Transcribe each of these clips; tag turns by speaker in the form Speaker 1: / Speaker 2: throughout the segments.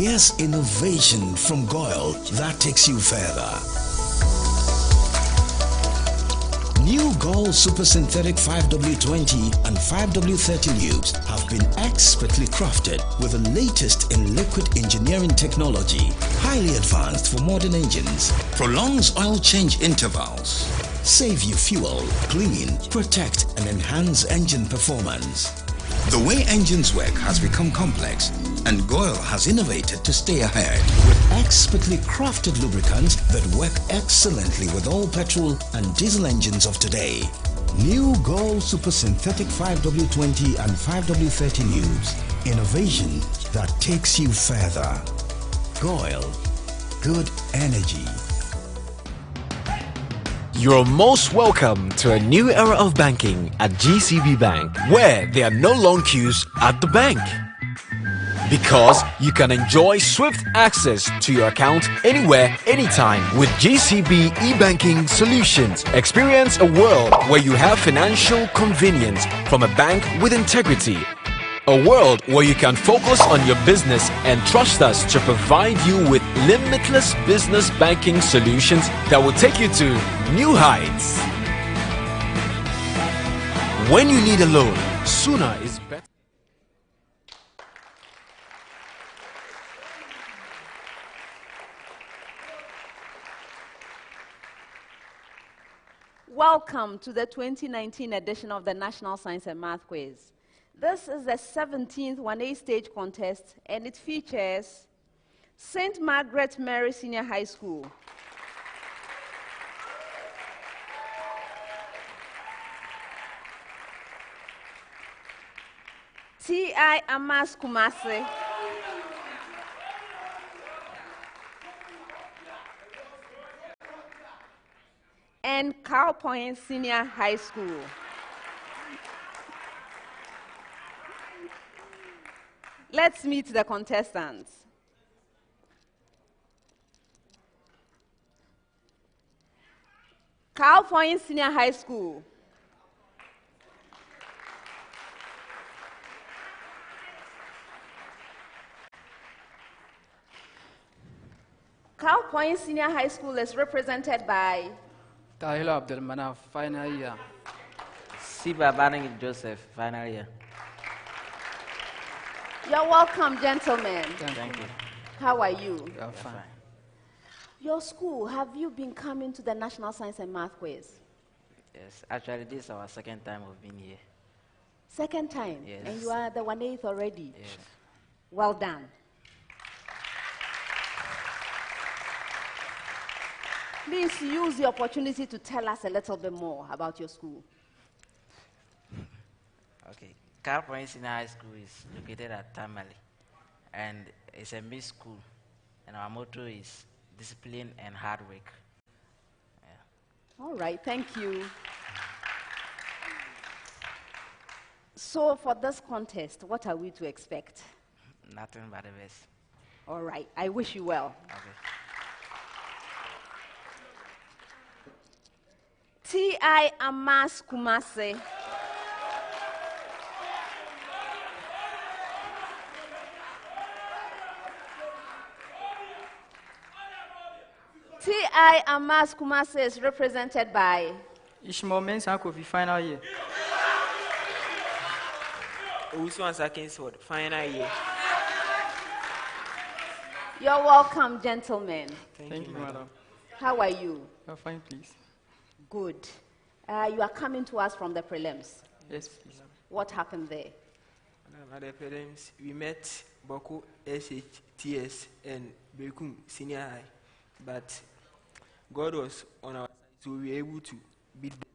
Speaker 1: Here's innovation from Goyle that takes you further. New Goyle Super Synthetic 5W20 and 5W30 lubes have been expertly crafted with the latest in liquid engineering technology, highly advanced for modern engines, prolongs oil change intervals, save you fuel, clean, protect and enhance engine performance. The way engines work has become complex, and Goyle has innovated to stay ahead with expertly crafted lubricants that work excellently with all petrol and diesel engines of today. New Goyle Super Synthetic 5W20 and 5W30 lubes. Innovation that takes you further. Goyle. Good energy.
Speaker 2: You're most welcome to a new era of banking at GCB Bank, where there are no long queues at the bank. Because you can enjoy swift access to your account anywhere, anytime with GCB e-banking solutions. Experience a world where you have financial convenience from a bank with integrity. A world where you can focus on your business and trust us to provide you with limitless business banking solutions that will take you to new heights. When you need a loan, sooner is better.
Speaker 3: Welcome to the 2019 edition of the National Science and Math Quiz. This is the 17th 1A stage contest, and it features St. Margaret Mary Senior High School, T.I. Amass Kumasi, and Kalpohin Senior High School. Let's meet the contestants. Kalpohin Senior High School. Kalpohin Senior High School is represented by
Speaker 4: Tahila Abdelmanaf, final year.
Speaker 5: Siba Banning Joseph, final year.
Speaker 3: You're welcome, gentlemen.
Speaker 5: Thank you.
Speaker 3: How are you?
Speaker 4: You're fine.
Speaker 3: Your school, have you been coming to the National Science and Math Quiz?
Speaker 5: Yes, actually, this is our second time of being here.
Speaker 3: Second time?
Speaker 5: Yes.
Speaker 3: And you are the 1/8 already?
Speaker 5: Yes.
Speaker 3: Well done. Please use the opportunity to tell us a little bit more about your school.
Speaker 5: Okay. Kalpohin Senior High School is located at Tamale, and it's a mixed school, and our motto is discipline and hard work. Yeah.
Speaker 3: All right, thank you. So for this contest, what are we to expect?
Speaker 5: Nothing but the best.
Speaker 3: All right, I wish you well.
Speaker 5: Okay.
Speaker 3: T.I. Amass Kumasi. T.I. Amass Kumasi is represented by
Speaker 4: Nsmq, final year.
Speaker 6: Owusu final year.
Speaker 3: You're welcome, gentlemen.
Speaker 4: Thank you, madam.
Speaker 3: How are you?
Speaker 4: You're fine, please.
Speaker 3: Good. You are coming to us from the prelims.
Speaker 4: Yes, please.
Speaker 3: What happened there?
Speaker 6: At the prelims, we met Boko SHTS and Bekum Senior High, but God was on our side, so we were able to beat them.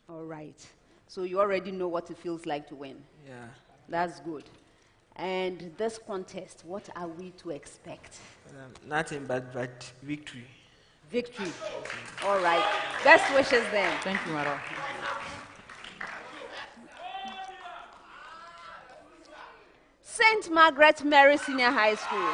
Speaker 3: All right. So you already know what it feels like to win.
Speaker 6: Yeah.
Speaker 3: That's good. And this contest, what are we to expect?
Speaker 6: Nothing but victory.
Speaker 3: Victory. All right. Best wishes then.
Speaker 4: Thank you, madam.
Speaker 3: St. Margaret Mary Senior High School.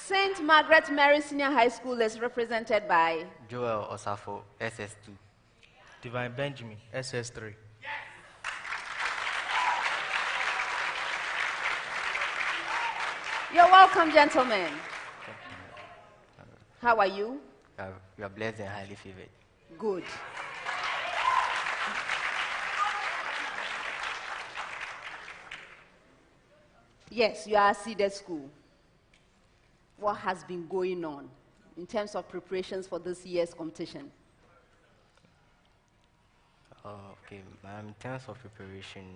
Speaker 3: St. Margaret Mary Senior High School is represented by
Speaker 7: Joel Osafo, SS2.
Speaker 8: Divine Benjamin, SS3.
Speaker 3: You're welcome, gentlemen. How are you?
Speaker 7: You are blessed and highly favored.
Speaker 3: Good. Yes, you are a seeded school. What has been going on in terms of preparations for this year's competition?
Speaker 7: Okay, in terms of preparation,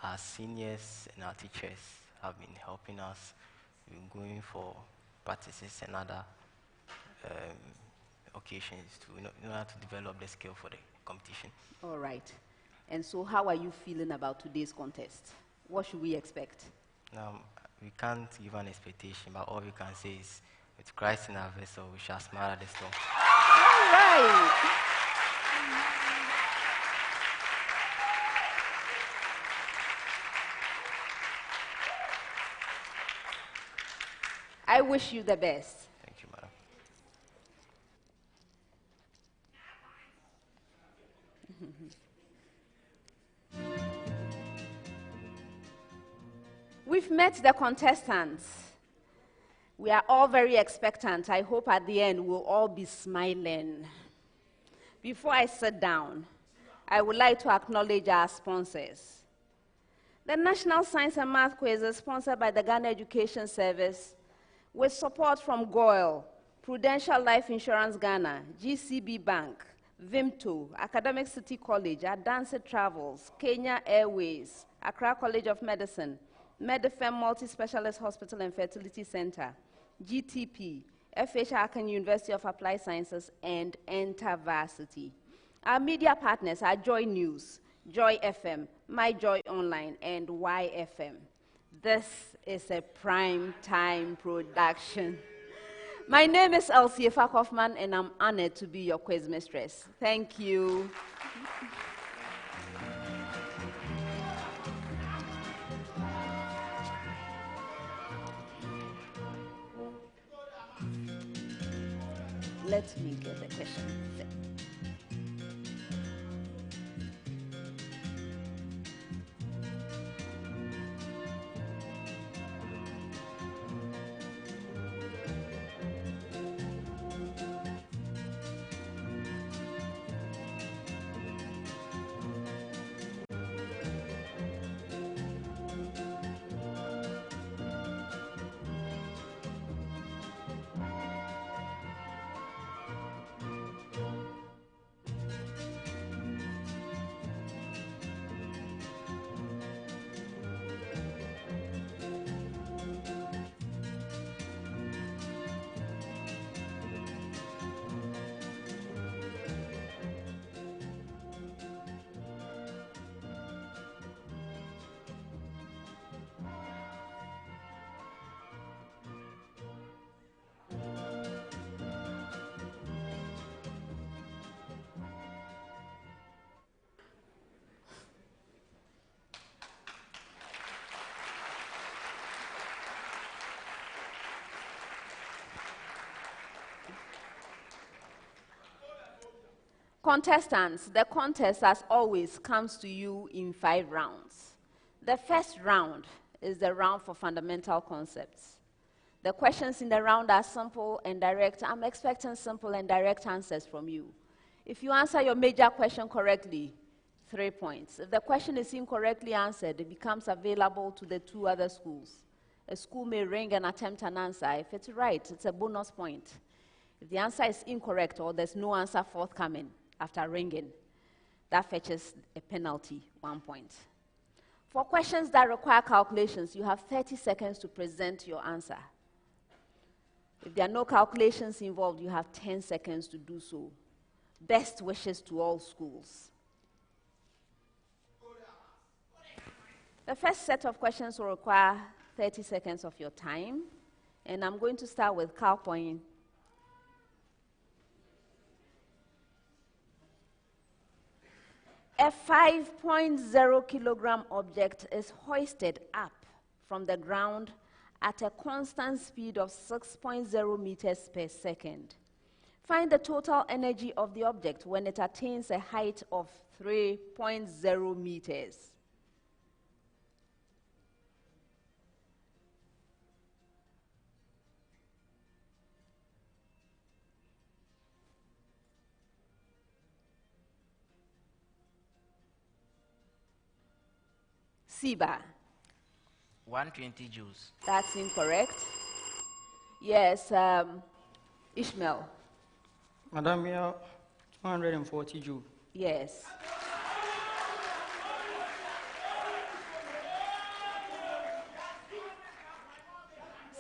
Speaker 7: our seniors and our teachers have been helping us in going for practices and other occasions in order to develop the skill for the competition.
Speaker 3: All right. And so how are you feeling about today's contest? What should we expect?
Speaker 7: We can't give an expectation, but all we can say is, with Christ in our vessel, we shall smile at the storm.
Speaker 3: All right. I wish you the best.
Speaker 7: Thank you, madam.
Speaker 3: We've met the contestants. We are all very expectant. I hope at the end we'll all be smiling. Before I sit down, I would like to acknowledge our sponsors. The National Science and Math Quiz is sponsored by the Ghana Education Service with support from GOIL, Prudential Life Insurance Ghana, GCB Bank, Vimto, Academic City College, Adanse Travels, Kenya Airways, Accra College of Medicine, Medifem Multi-Specialist Hospital and Fertility Center, GTP, FH Akan University of Applied Sciences, and InterVarsity. Our media partners are Joy News, Joy FM, My Joy Online, and YFM. This is a prime time production. My name is Elsie Kaufman, and I'm honored to be your quiz mistress. Thank you. Let me get the question. Contestants, the contest, as always, comes to you in 5 rounds. The first round is the round for fundamental concepts. The questions in the round are simple and direct. I'm expecting simple and direct answers from you. If you answer your major question correctly, 3 points. If the question is incorrectly answered, it becomes available to the 2 other schools. A school may ring and attempt an answer. If it's right, it's a bonus point. If the answer is incorrect or there's no answer forthcoming after ringing, that fetches a penalty, 1 point. For questions that require calculations, you have 30 seconds to present your answer. If there are no calculations involved, you have 10 seconds to do so. Best wishes to all schools. The first set of questions will require 30 seconds of your time, and I'm going to start with Kalpohin. A 5.0 kilogram object is hoisted up from the ground at a constant speed of 6.0 meters per second. Find the total energy of the object when it attains a height of 3.0 meters. Siba.
Speaker 5: 120 joules.
Speaker 3: That's incorrect. Yes, Ishmael.
Speaker 4: Madam, we are 240 joules.
Speaker 3: Yes.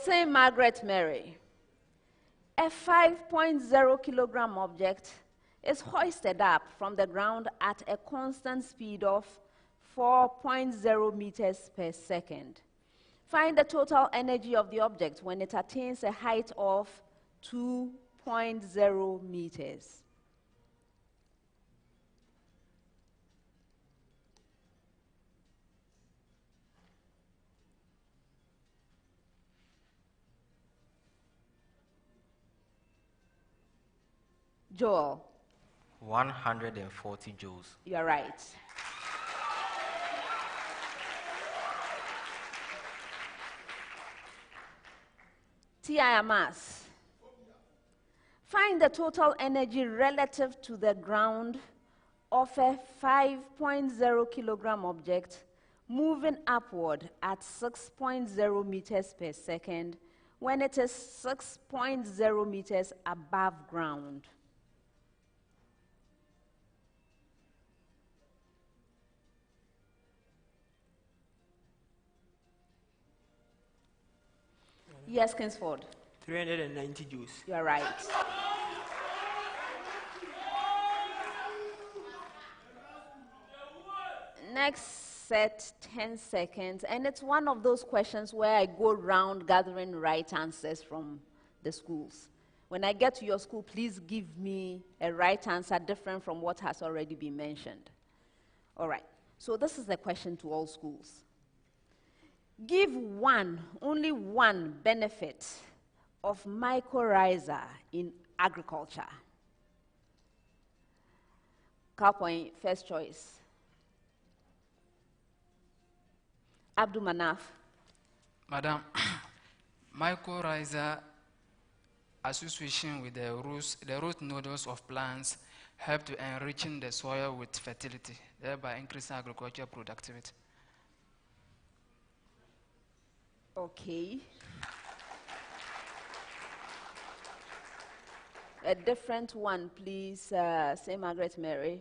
Speaker 3: St. Margaret Mary. A 5.0 kilogram object is hoisted up from the ground at a constant speed of 4.0 meters per second. Find the total energy of the object when it attains a height of 2.0 meters. Joel.
Speaker 7: 140 joules.
Speaker 3: You're right. Amass. Find the total energy relative to the ground of a 5.0 kilogram object moving upward at 6.0 meters per second when it is 6.0 meters above ground. Yes, Kingsford.
Speaker 6: 390 joules.
Speaker 3: You are right. Next set, 10 seconds. And it's one of those questions where I go around gathering right answers from the schools. When I get to your school, please give me a right answer different from what has already been mentioned. All right. So this is the question to all schools. Give one, only one benefit of mycorrhiza in agriculture. Kalpohin, first choice. Abdul Manaf.
Speaker 9: Madam, mycorrhiza association with the root nodules of plants help to enriching the soil with fertility, thereby increasing agricultural productivity.
Speaker 3: Okay. A different one, please, St. Margaret Mary.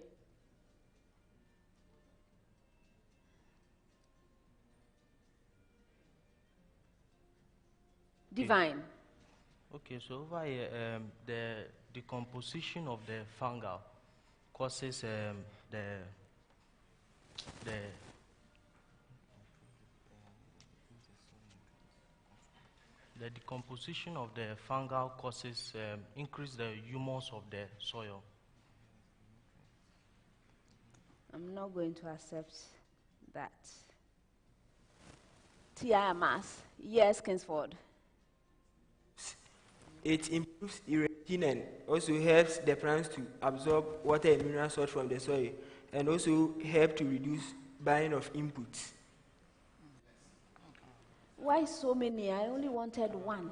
Speaker 3: Divine.
Speaker 8: Okay, so over here, the decomposition of the fungal causes the decomposition of the fungal causes increase the humus of the soil.
Speaker 3: I'm not going to accept that. Amass. Yes, Kingsford.
Speaker 6: It improves irrigation and also helps the plants to absorb water and mineral salts from the soil, and also help to reduce buying of inputs.
Speaker 3: Why so many? I only wanted one.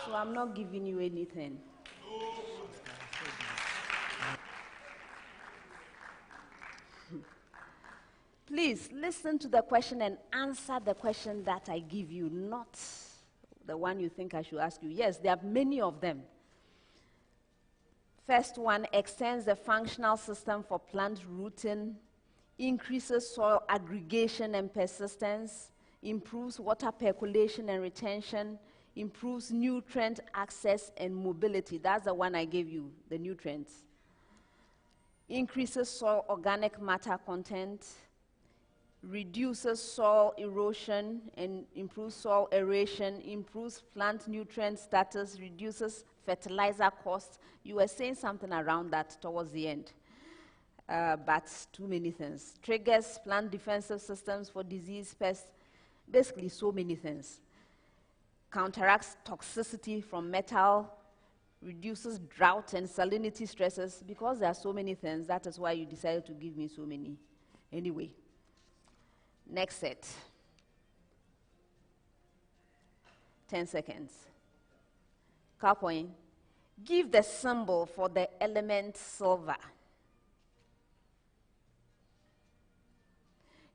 Speaker 3: So I'm not giving you anything. Please listen to the question and answer the question that I give you, not the one you think I should ask you. Yes, there are many of them. First one, extends the functional system for plant rooting, increases soil aggregation and persistence, improves water percolation and retention, improves nutrient access and mobility. That's the one I gave you, the nutrients. Increases soil organic matter content, reduces soil erosion and improves soil aeration, improves plant nutrient status, reduces fertilizer costs. You were saying something around that towards the end, but too many things. Triggers plant defensive systems for disease, pest, Basically, so many things. Counteracts toxicity from metal, reduces drought and salinity stresses. Because there are so many things, that is why you decided to give me so many. Anyway, next set. 10 seconds. Kalpohin, give the symbol for the element silver.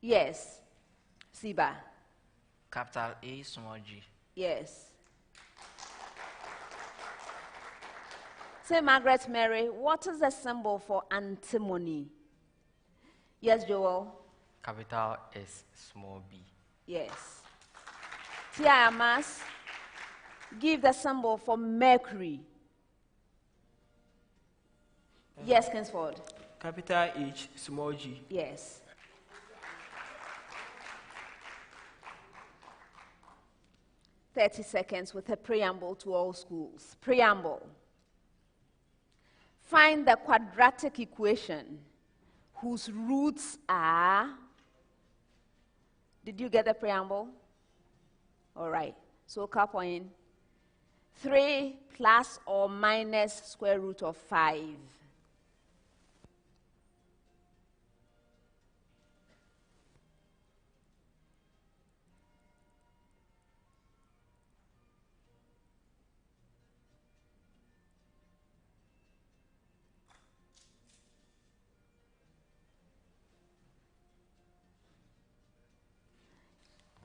Speaker 3: Yes. Siba.
Speaker 5: Capital A, small g.
Speaker 3: Yes. Say, Margaret Mary, what is the symbol for antimony? Yes, Joel.
Speaker 7: Capital S, small b.
Speaker 3: Yes. Tia Amass, give the symbol for mercury. Yes, Kingsford.
Speaker 6: Capital H, small g.
Speaker 3: Yes. "30 seconds with a preamble to all schools. Preamble. Find the quadratic equation whose roots are... Did you get the preamble? All right. So, Kalpohin, 3 plus or minus square root of 5.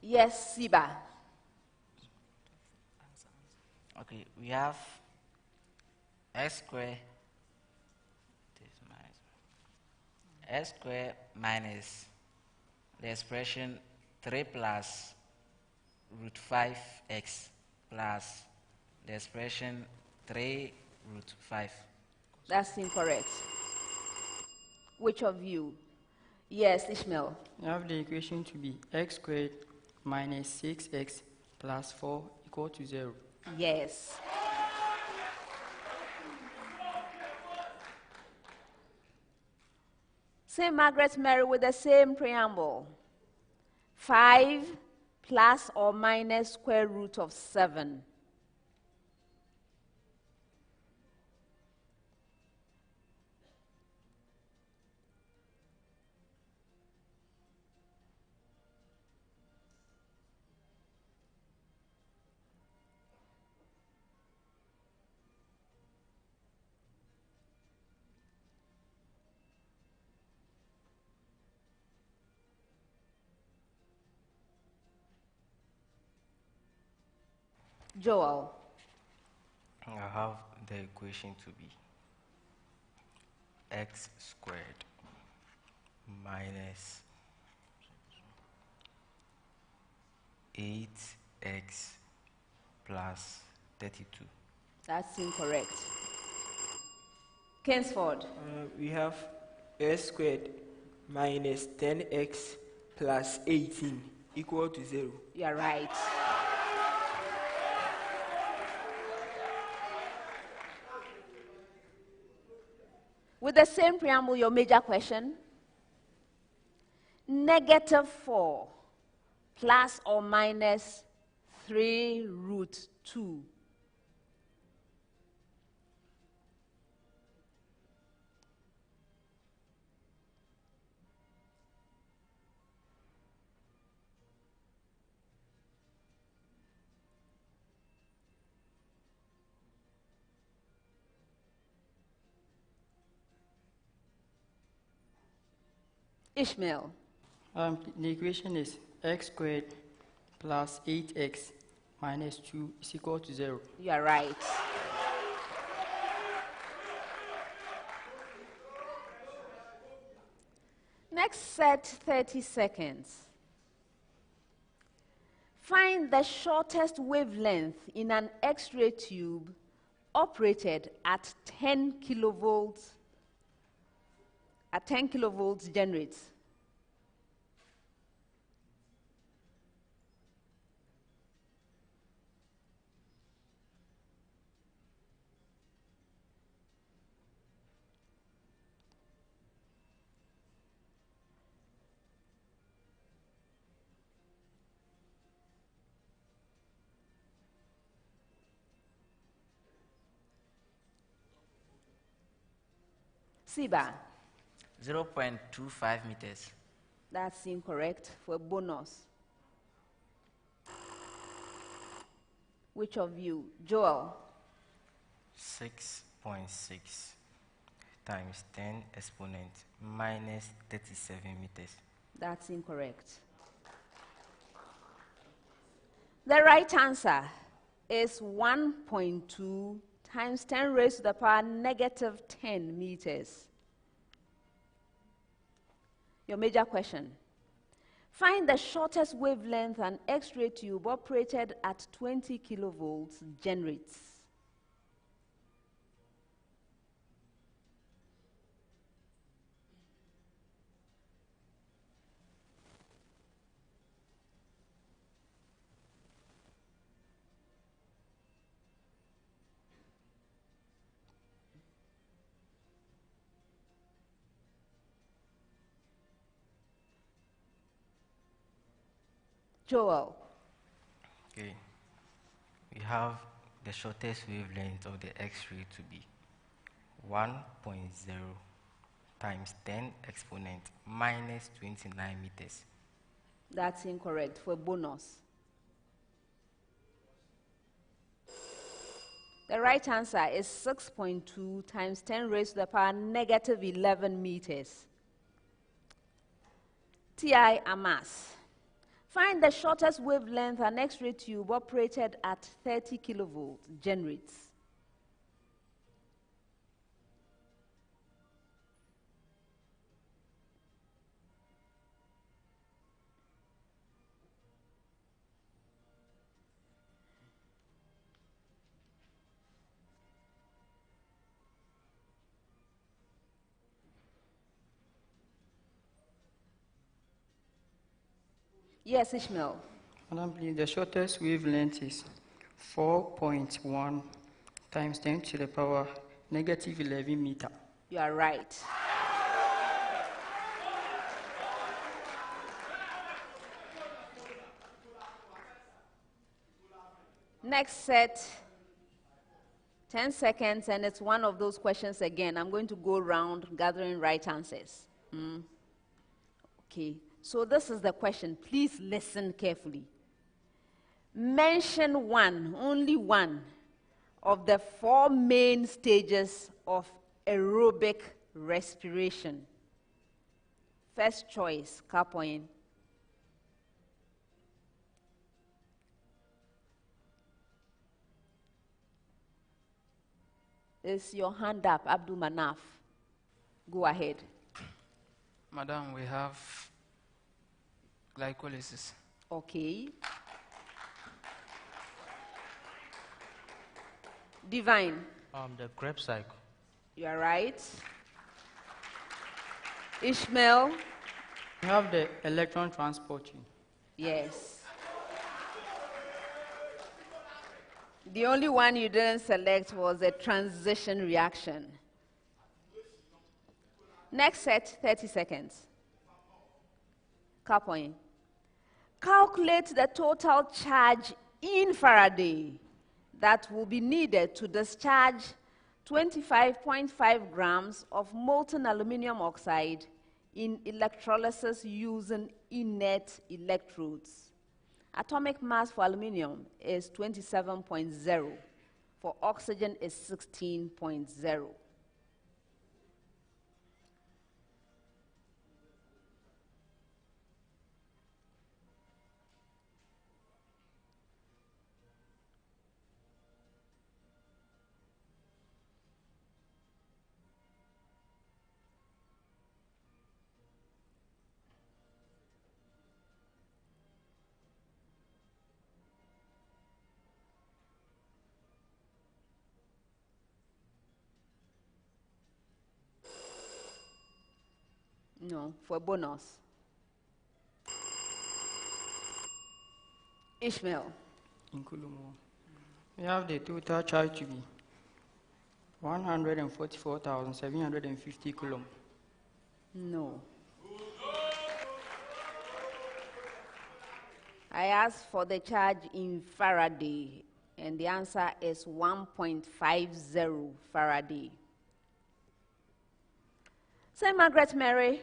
Speaker 3: Yes, Siba.
Speaker 5: Okay, we have x square. X square minus the expression 3 plus root 5x plus the expression 3 root 5.
Speaker 3: That's incorrect. Which of you? Yes, Ishmael.
Speaker 4: You have the equation to be x squared minus 6x plus 4 equal to 0.
Speaker 3: Yes. Say, Margaret Mary, with the same preamble. 5 plus or minus square root of 7. Joel.
Speaker 7: I have the equation to be x squared minus 8x plus 32.
Speaker 3: That's incorrect. Kingsford.
Speaker 6: We have x squared minus 10x plus 18 equal to 0.
Speaker 3: You are right. With the same preamble, your major question. -4 plus or minus 3 root 2. Ishmael.
Speaker 4: The equation is x squared plus 8x minus 2 is equal to 0.
Speaker 3: You are right. Next set, 30 seconds. Find the shortest wavelength in an X-ray tube operated at 10 kilovolts. At 10 kilovolts generates. Siba,
Speaker 5: 0.25 meters.
Speaker 3: that's incorrect. For a bonus. Which of you? Joel.
Speaker 7: 6.6 times 10 exponent minus 37 meters.
Speaker 3: That's incorrect. The right answer is 1.2 times 10 raised to the power negative 10 meters. Your major question. Find the shortest wavelength an X-ray tube operated at 20 kilovolts generates. Joel.
Speaker 7: Okay. We have the shortest wavelength of the X-ray to be 1.0 times 10 exponent minus 29 meters.
Speaker 3: That's incorrect. For a bonus. The right answer is 6.2 times 10 raised to the power negative 11 meters. T.I. Amass. Find the shortest wavelength an X-ray tube operated at 30 kilovolts generates. Yes, Ishmael.
Speaker 4: Madam, please, the shortest wavelength is 4.1 times 10 to the power negative 11 meter.
Speaker 3: You are right. Next set, 10 seconds, and it's one of those questions again. I'm going to go around gathering right answers. Okay, so this is the question. Please listen carefully. Mention one, only one, of the 4 main stages of aerobic respiration. First choice, Kalpohin. Is your hand up, Abdul Manaf? Go ahead.
Speaker 9: Madam, we have glycolysis.
Speaker 3: Okay. Divine.
Speaker 8: The Krebs cycle.
Speaker 3: You are right. Ishmael.
Speaker 4: We have the electron transport chain.
Speaker 3: Yes. The only one you didn't select was a transition reaction. Next set, 30 seconds. Kalpohin. Calculate the total charge in Faraday that will be needed to discharge 25.5 grams of molten aluminum oxide in electrolysis using inert electrodes. Atomic mass for aluminum is 27.0. For oxygen is 16.0. No, for bonus. Ishmael.
Speaker 4: In Kulumo. We have the total charge to be 144,750 coulomb.
Speaker 3: No. I asked for the charge in Faraday, and the answer is 1.50 Faraday. St. Margaret Mary,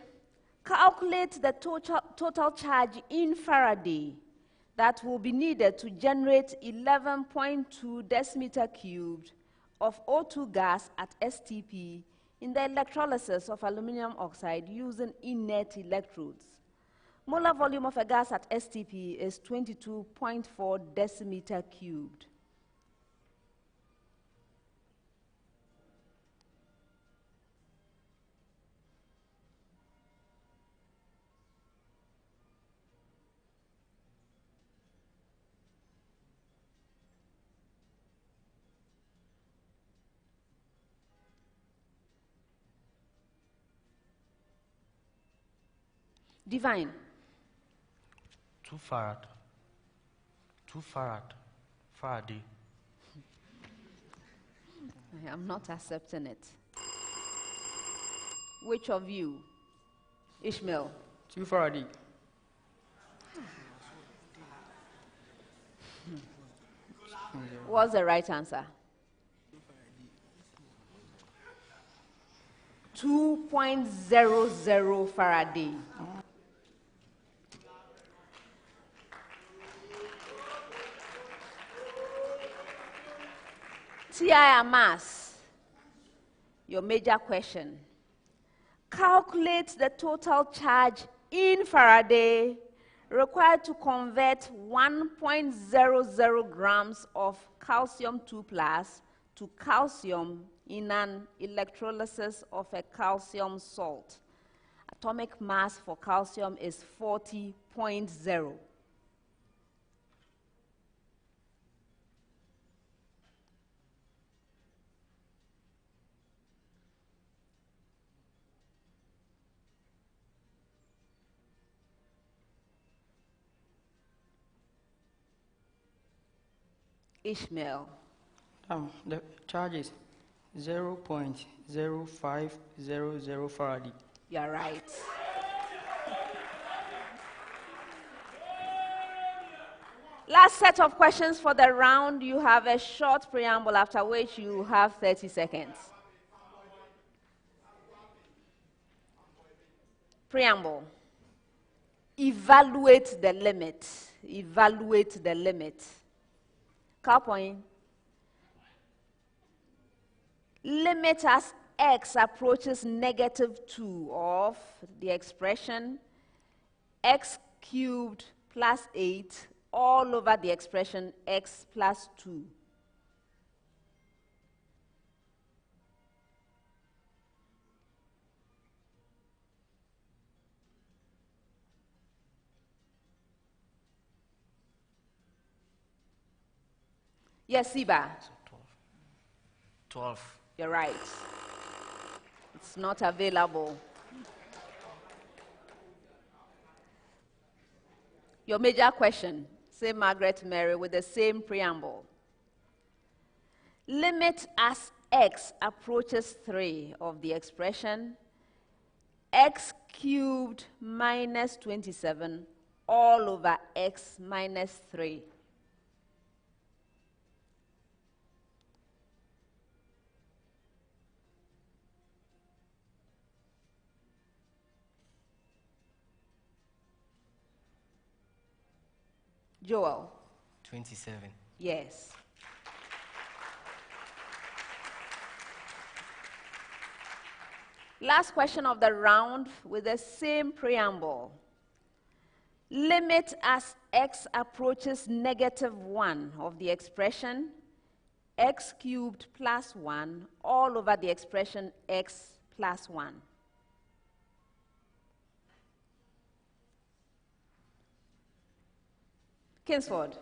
Speaker 3: calculate the total charge in Faraday that will be needed to generate 11.2 decimeter cubed of O2 gas at STP in the electrolysis of aluminum oxide using inert electrodes. Molar volume of a gas at STP is 22.4 decimeter cubed. Divine.
Speaker 8: 2 farad. 2 farad. Faraday.
Speaker 3: I am not accepting it. Which of you? Ishmael.
Speaker 4: 2 Faraday.
Speaker 3: What's the right answer? 2.00 Faraday. T.I. Amass, your major question. Calculate the total charge in Faraday required to convert 1.00 grams of calcium 2 plus to calcium in an electrolysis of a calcium salt. Atomic mass for calcium is 40.0. Ishmael.
Speaker 4: The charge is 0.0500 Faraday.
Speaker 3: You're right. Last set of questions for the round. You have a short preamble, after which you have 30 seconds. Preamble. Evaluate the limit. Evaluate the limit. Kalpohin. Limit as x approaches -2 of the expression x cubed plus 8 all over the expression x plus 2. Yes, Siba.
Speaker 5: 12.
Speaker 3: You're right. It's not available. Your major question, say Margaret Mary with the same preamble. Limit as x approaches 3 of the expression x cubed minus 27 all over x minus 3. Joel.
Speaker 7: 27.
Speaker 3: Yes. Last question of the round with the same preamble. Limit as x approaches -1 of the expression x cubed plus 1 all over the expression x plus 1. Kingsford.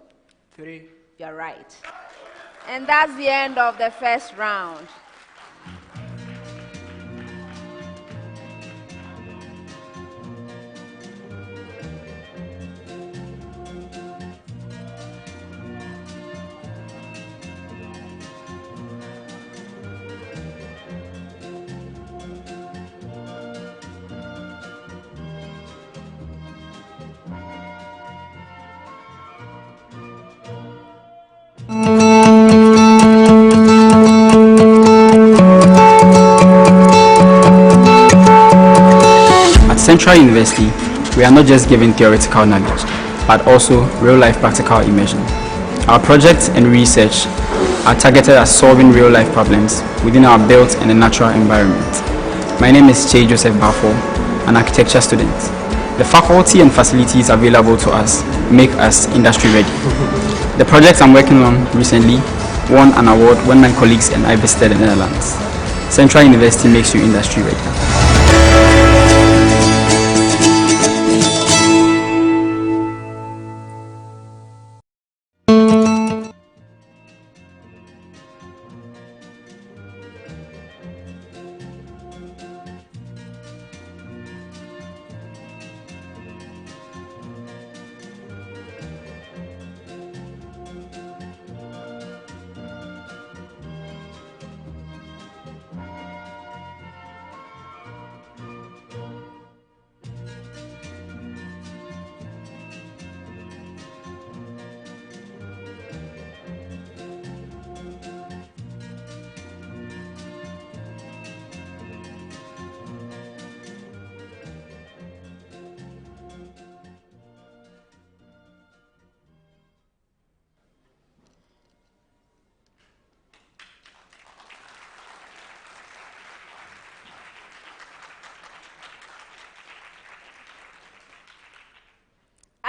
Speaker 6: 3.
Speaker 3: You're right. And that's the end of the first round.
Speaker 10: Central University, we are not just giving theoretical knowledge, but also real-life practical immersion. Our projects and research are targeted at solving real-life problems within our built and a natural environment. My name is Che Joseph Bafo, an architecture student. The faculty and facilities available to us make us industry ready. The project I'm working on recently won an award when my colleagues and I visited the Netherlands. Central University makes you industry ready.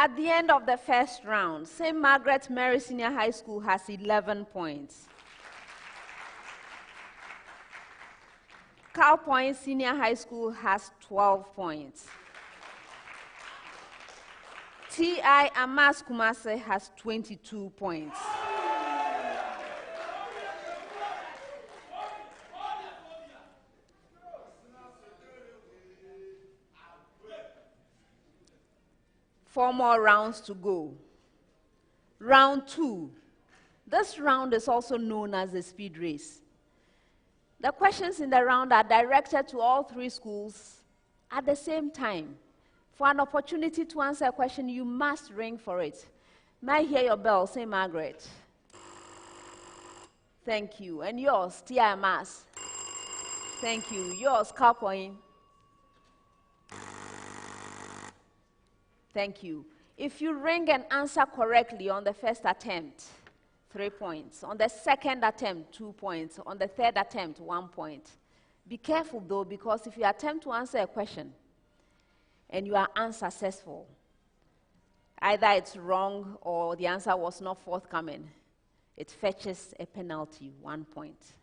Speaker 3: At the end of the first round, St. Margaret Mary Senior High School has 11 points. Kalpohin Senior High School has 12 points. TI Amass Kumasi has 22 points. Four more rounds to go. Round 2. This round is also known as the speed race. The questions in the round are directed to all 3 schools at the same time. For an opportunity to answer a question, you must ring for it. May I hear your bell, St. Margaret? Thank you. And yours, TI Amass? Thank you. Yours, Kalpohin? Thank you. If you ring and answer correctly on the first attempt, 3 points. On the second attempt, 2 points. On the third attempt, 1 point. Be careful though, because if you attempt to answer a question and you are unsuccessful, either it's wrong or the answer was not forthcoming, it fetches a penalty, 1 point.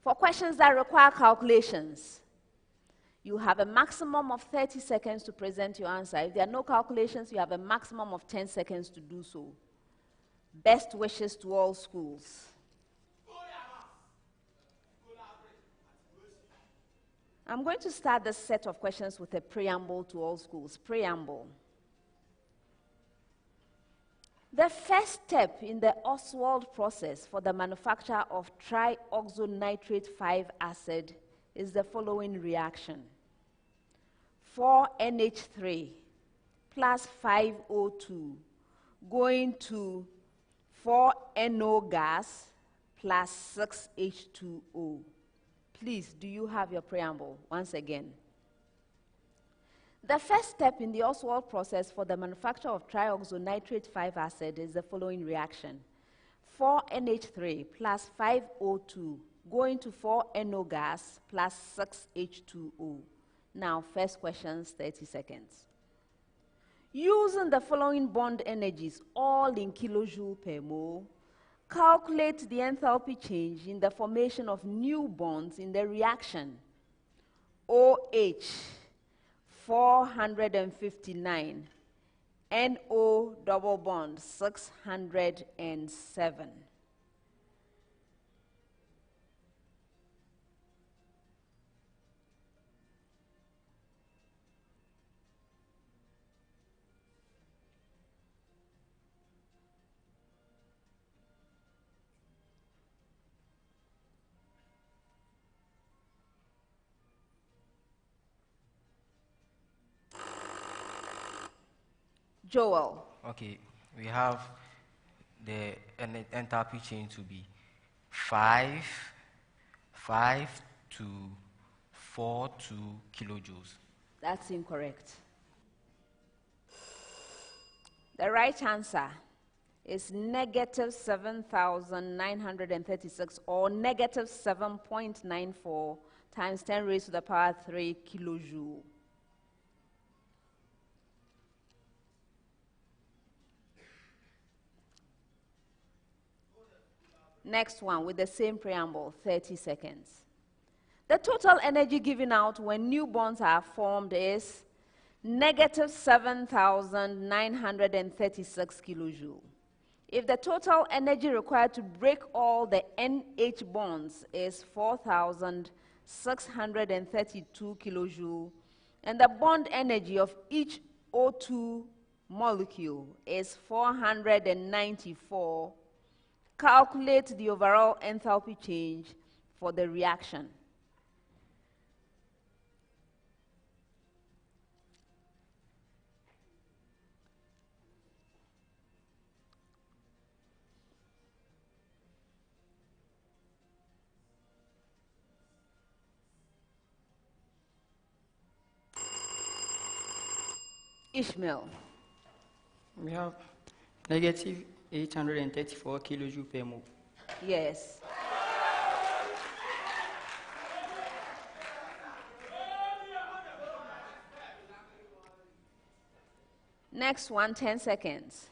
Speaker 3: For questions that require calculations, you have a maximum of 30 seconds to present your answer. If there are no calculations, you have a maximum of 10 seconds to do so. Best wishes to all schools. I'm going to start this set of questions with a preamble to all schools. Preamble. The first step in the Oswald process for the manufacture of trioxonitrate 5 acid is the following reaction. 4NH3 plus 5O2 going to 4NO gas plus 6H2O. Please, do you have your preamble once again? The first step in the Oswald process for the manufacture of trioxonitrate 5 acid is the following reaction. 4NH3 plus 5O2 going to 4NO gas plus 6H2O. Now, first questions, 30 seconds. Using the following bond energies, all in kilojoule per mole, calculate the enthalpy change in the formation of new bonds in the reaction. OH, 459, NO double bond, 607. Joel.
Speaker 7: Okay, we have the enthalpy change to be 5 to 4 to kilojoules.
Speaker 3: That's incorrect. The right answer is negative 7,936 or negative 7.94 times 10 raised to the power 3 kilojoule. Next one with the same preamble, 30 seconds. The total energy given out when new bonds are formed is negative 7,936 kilojoule. If the total energy required to break all the NH bonds is 4,632 kilojoule, and the bond energy of each O2 molecule is 494, calculate the overall enthalpy change for the reaction. Ishmael.
Speaker 4: We have negative 834 kilojoule per mole.
Speaker 3: Yes. Next one, 10 seconds.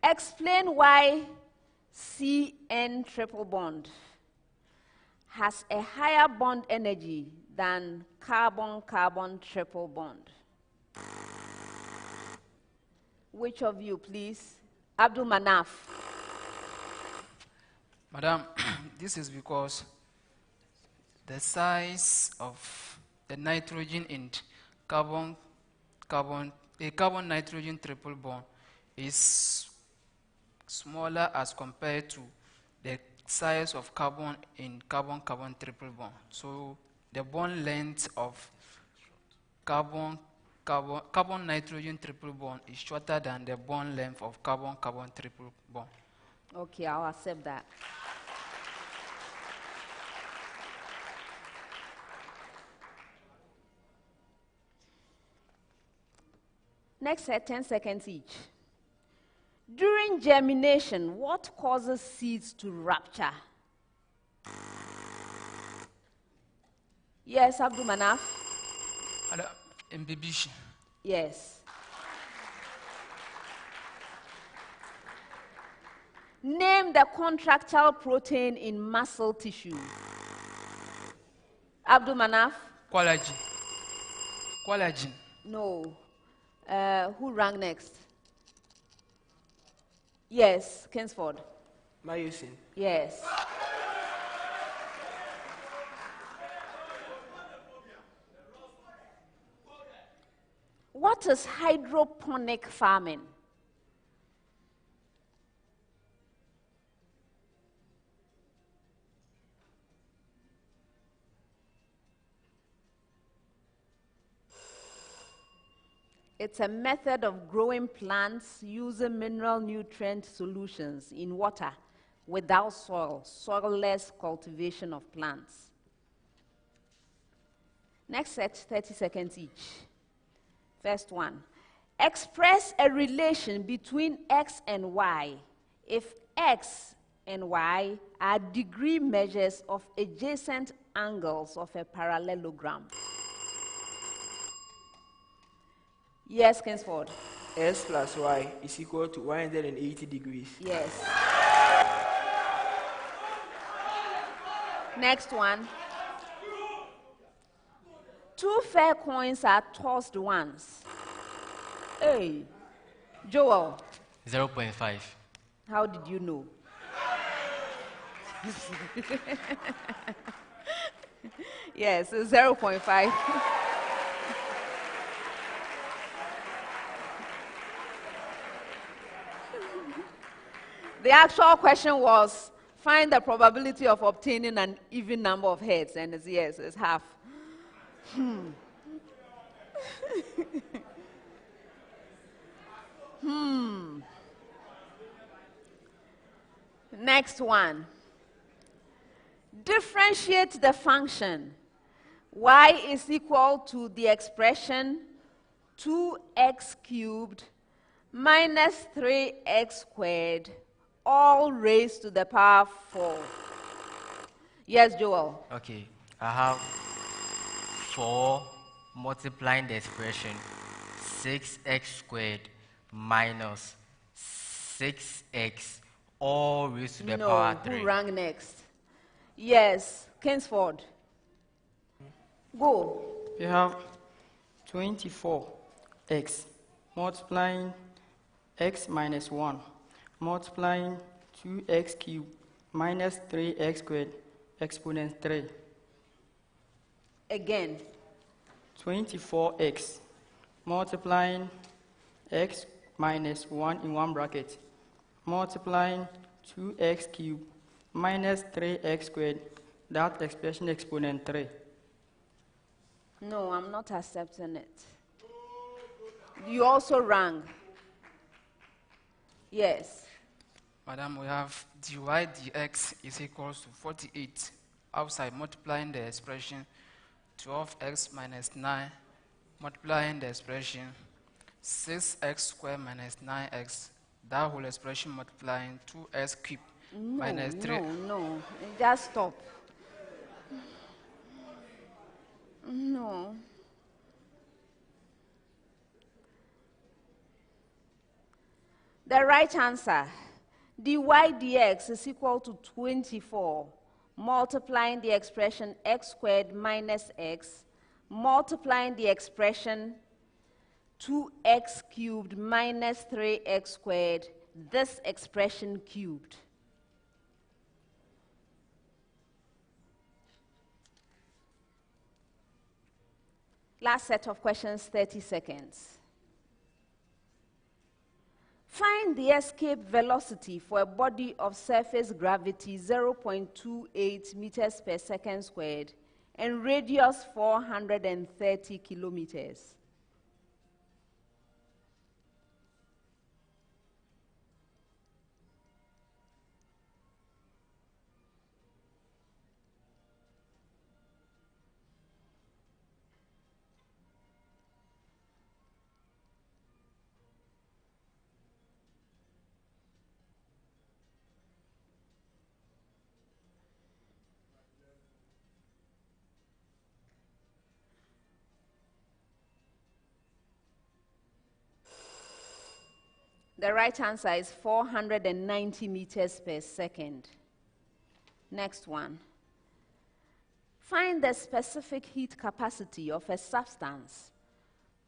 Speaker 3: Explain why CN triple bond has a higher bond energy than carbon-carbon triple bond. Which of you, please? Abdul Manaf.
Speaker 9: Madam, this is because the size of the nitrogen in a carbon-nitrogen triple bond is smaller as compared to the size of carbon in carbon-carbon triple bond. So the bond length of carbon-nitrogen triple bond is shorter than the bond length of carbon-carbon triple bond.
Speaker 3: Okay, I'll accept that. Next set, 10 seconds each. During germination, what causes seeds to rupture? Yes, Abdul Manaf?
Speaker 9: Imbibition.
Speaker 3: Yes. Name the contractile protein in muscle tissue. Abdul Manaf?
Speaker 9: Collagen. Collagen.
Speaker 3: No. Who rang next? Yes, Kingsford.
Speaker 6: Myosin.
Speaker 3: Yes. What is hydroponic farming? It's a method of growing plants using mineral nutrient solutions in water without soil, soilless cultivation of plants. Next set, 30 seconds each. First one. Express a relation between X and Y if X and Y are degree measures of adjacent angles of a parallelogram. Yes, Kingsford.
Speaker 6: S plus Y is equal to 180 degrees.
Speaker 3: Yes. Next one. Two fair coins are tossed once. Hey, Joel.
Speaker 7: 0.5.
Speaker 3: How did you know? Yes, 0.5. The actual question was, find the probability of obtaining an even number of heads, and it's yes, it's half. Next one. Differentiate the function. Y is equal to the expression 2x cubed minus 3x squared, all raised to the power 4. Yes, Joel?
Speaker 7: Okay, I have 4 multiplying the expression 6x squared minus 6x all raised to the power 3.
Speaker 3: Who rang next? Yes, Kingsford. Go.
Speaker 4: We have 24x multiplying x minus 1 multiplying 2x cubed minus 3x squared exponent 3.
Speaker 3: Again.
Speaker 4: 24x multiplying x minus 1 in one bracket multiplying 2x cubed minus 3x squared, that expression exponent 3.
Speaker 3: No, I'm not accepting it. You also rang. Yes.
Speaker 9: Madam, we have dy dx is equals to 48. Outside, multiplying the expression 12x minus 9, multiplying the expression 6x squared minus 9x, that whole expression multiplying 2x cubed minus 3.
Speaker 3: No. Just stop. No. The right answer, dy dx is equal to 24, multiplying the expression x squared minus x, multiplying the expression 2x cubed minus 3x squared, this expression cubed. Last set of questions, 30 seconds. Find the escape velocity for a body of surface gravity 0.28 meters per second squared and radius 430 kilometers. The right answer is 490 meters per second. Next one. Find the specific heat capacity of a substance,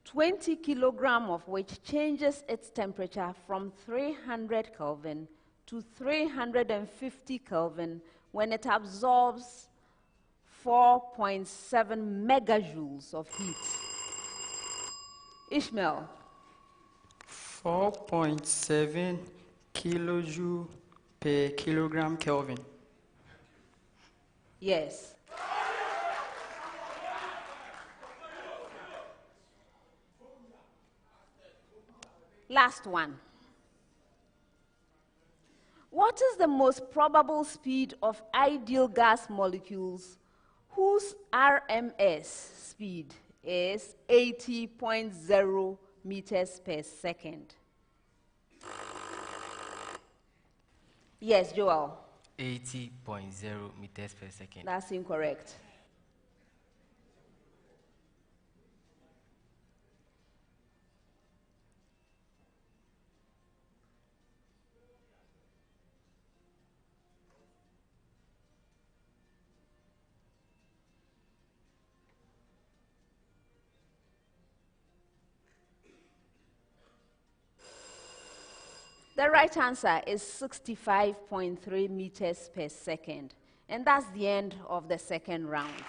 Speaker 3: 20 kilogram of which changes its temperature from 300 Kelvin to 350 Kelvin when it absorbs 4.7 megajoules of heat. Ishmael.
Speaker 4: 4.7 kilojoule per kilogram Kelvin.
Speaker 3: Yes. Last one. What is the most probable speed of ideal gas molecules whose RMS speed is 80.0 meters per second? Yes, Joel.
Speaker 7: 80.0 meters per second.
Speaker 3: That's incorrect. The right answer is 65.3 meters per second. And that's the end of the second round.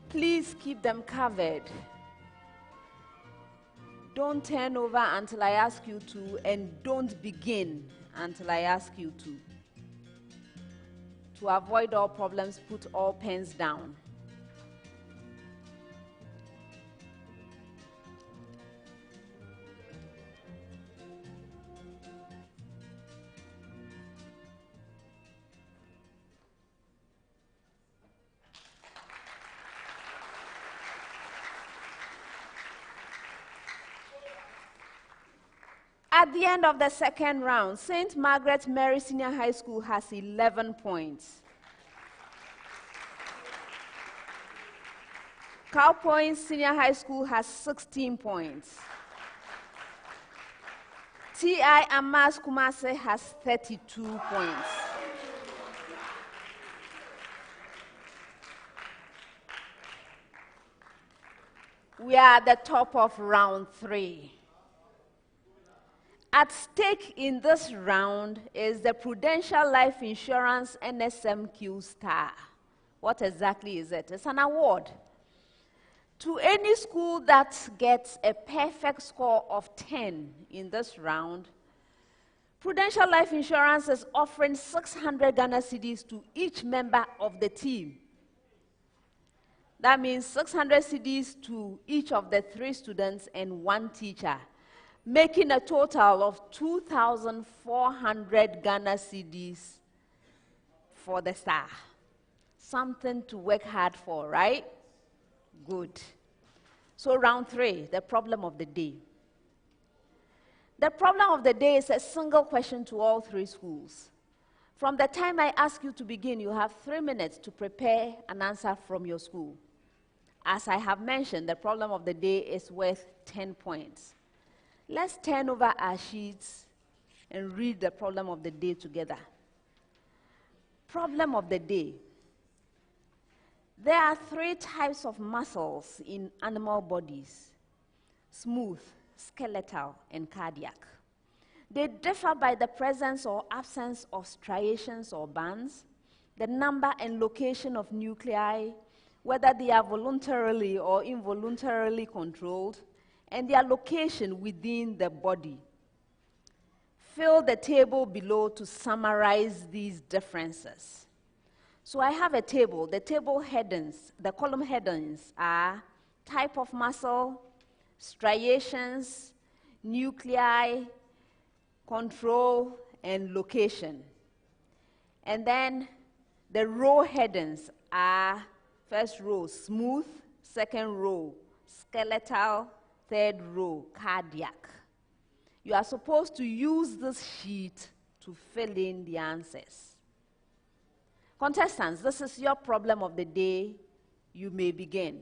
Speaker 3: Please keep them covered. Don't turn over until I ask you to, and don't begin until I ask you to. To avoid all problems, put all pens down. At the end of the second round, St. Margaret Mary Senior High School has 11 points. Kalpohin Senior High School has 16 points. T.I. Amass Kumasi has 32 points. We are at the top of round 3. At stake in this round is the Prudential Life Insurance Nsmq Star. What exactly is it? It's an award to any school that gets a perfect score of 10 in this round. Prudential Life Insurance is offering 600 Ghana cedis to each member of the team. That means 600 cedis to each of the 3 students and 1 teacher, making a total of 2,400 Ghana cedis for the star. Something to work hard for, right? Good. So round 3, the problem of the day. The problem of the day is a single question to all 3 schools. From the time I ask you to begin, you have 3 minutes to prepare an answer from your school. As I have mentioned, the problem of the day is worth 10 points. Let's turn over our sheets and read the problem of the day together. Problem of the day. There are 3 types of muscles in animal bodies: smooth, skeletal, and cardiac. They differ by the presence or absence of striations or bands, the number and location of nuclei, whether they are voluntarily or involuntarily controlled, and their location within the body. Fill the table below to summarize these differences. So I have a table. The table headings, the column headings are type of muscle, striations, nuclei, control, and location. And then the row headings are, first row, smooth, second row, skeletal, third row, cardiac. You are supposed to use this sheet to fill in the answers. Contestants, this is your problem of the day. You may begin.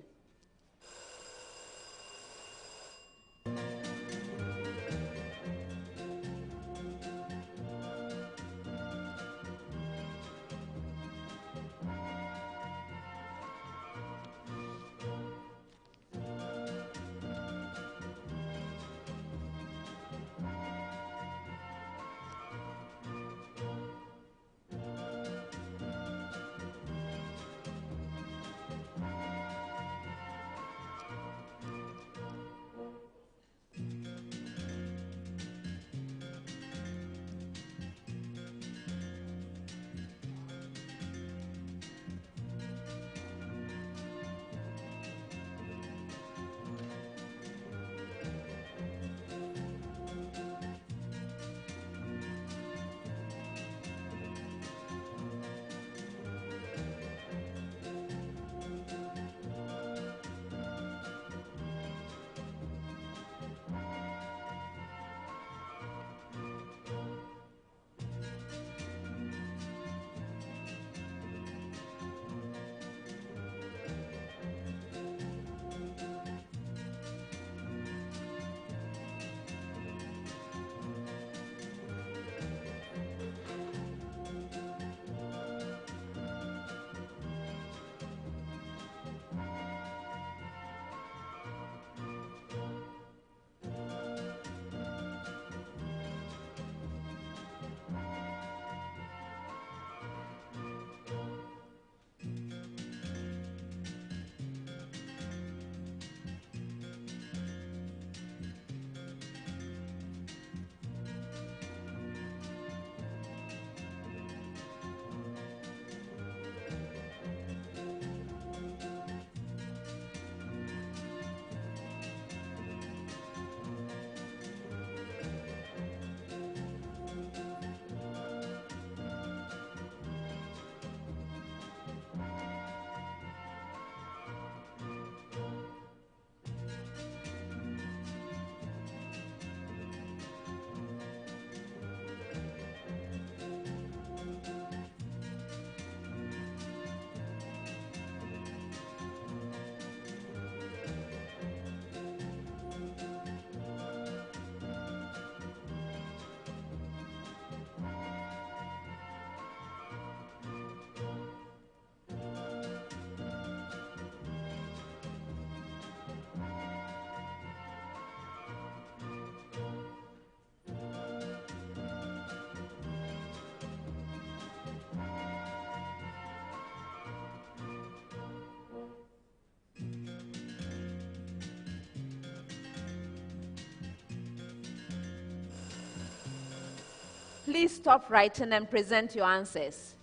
Speaker 3: Please stop writing and present your answers.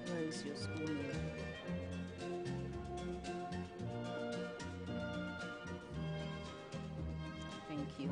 Speaker 3: Where is your school name? Thank you.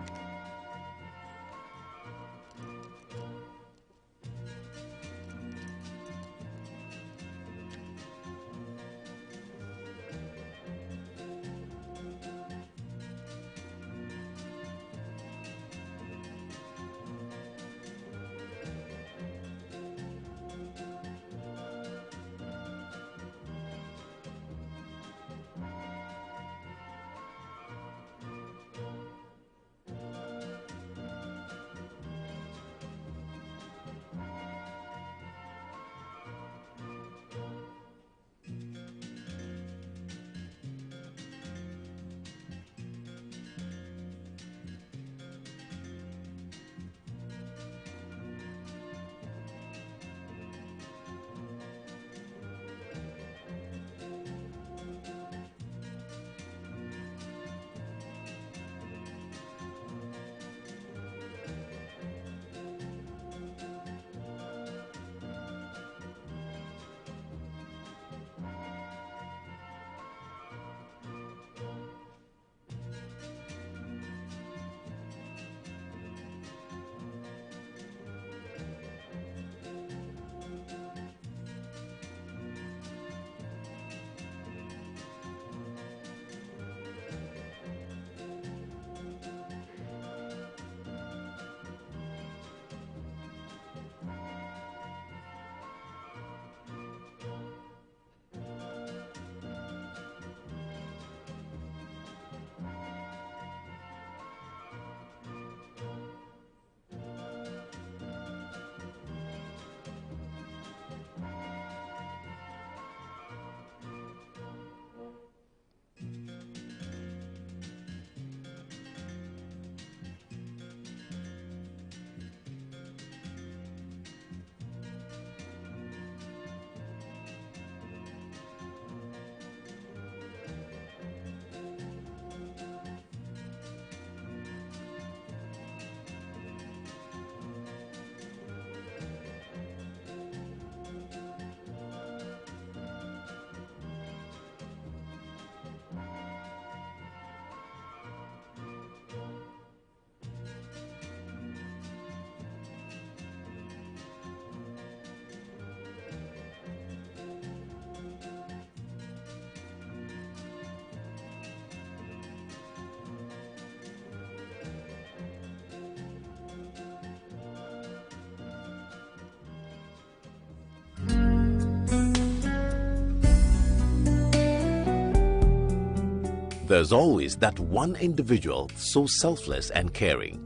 Speaker 11: There's always that one individual so selfless and caring.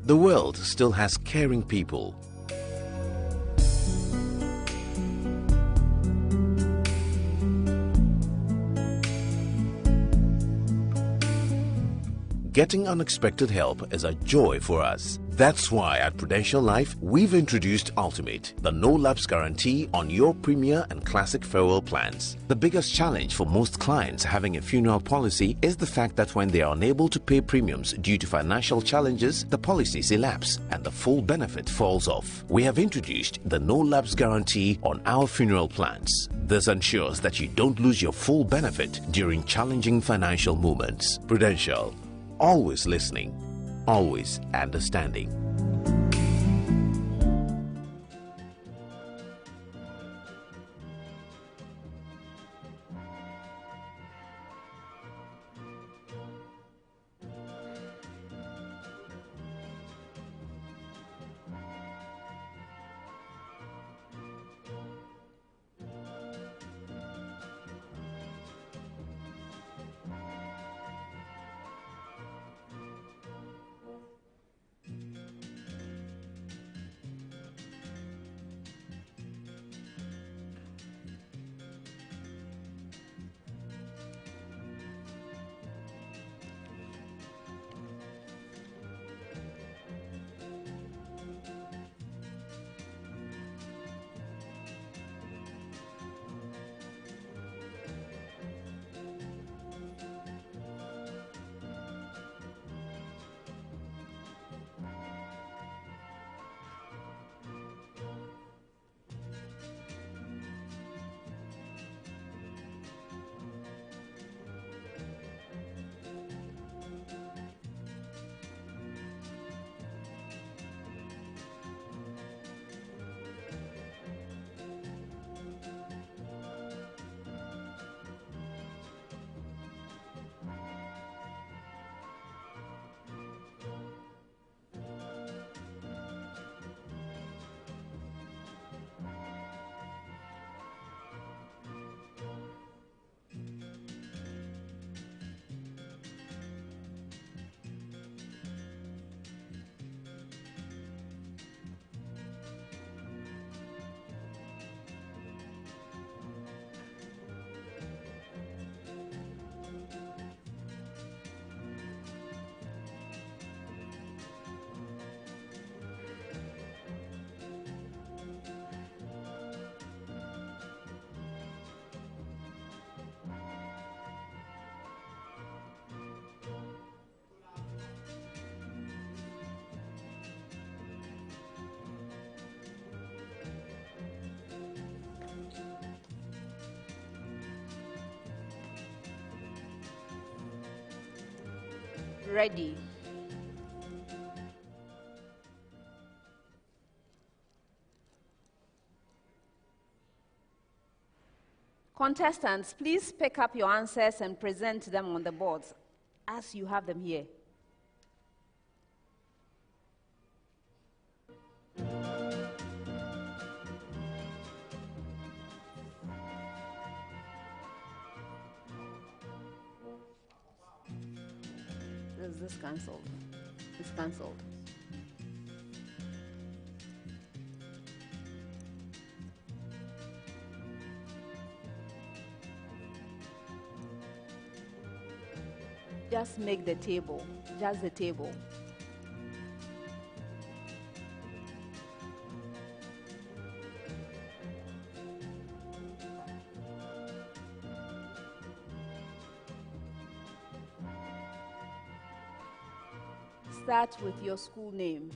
Speaker 11: The world still has caring people. Getting unexpected help is a joy for us. That's why at Prudential Life, we've introduced Ultimate, the no-lapse guarantee on your Premier and Classic farewell plans. The biggest challenge for most clients having a funeral policy is the fact that when they are unable to pay premiums due to financial challenges, the policies elapse and the full benefit falls off. We have introduced the no-lapse guarantee on our funeral plans. This ensures that you don't lose your full benefit during challenging financial moments. Prudential, always listening, always understanding.
Speaker 3: Ready. Contestants, please pick up your answers and present them on the boards as you have them here. Is this cancelled? It's cancelled. Just make the table, just the table. Start with your school name.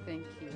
Speaker 3: Thank you.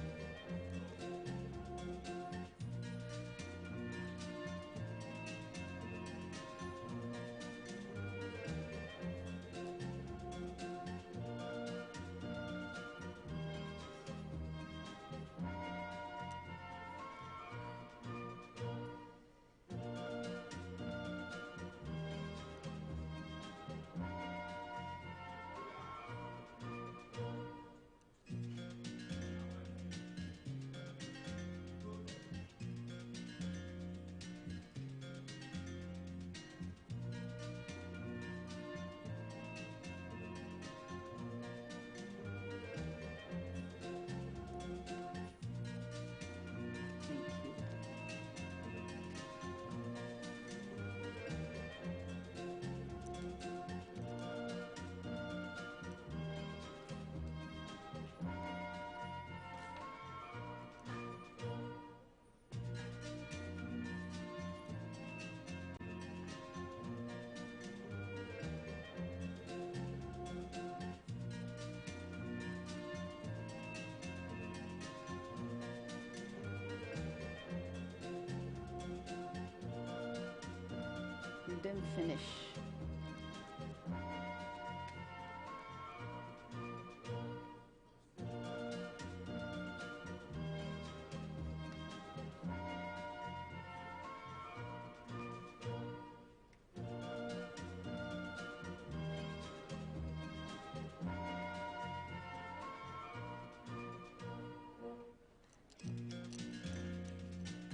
Speaker 3: You didn't finish.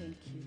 Speaker 3: Thank you.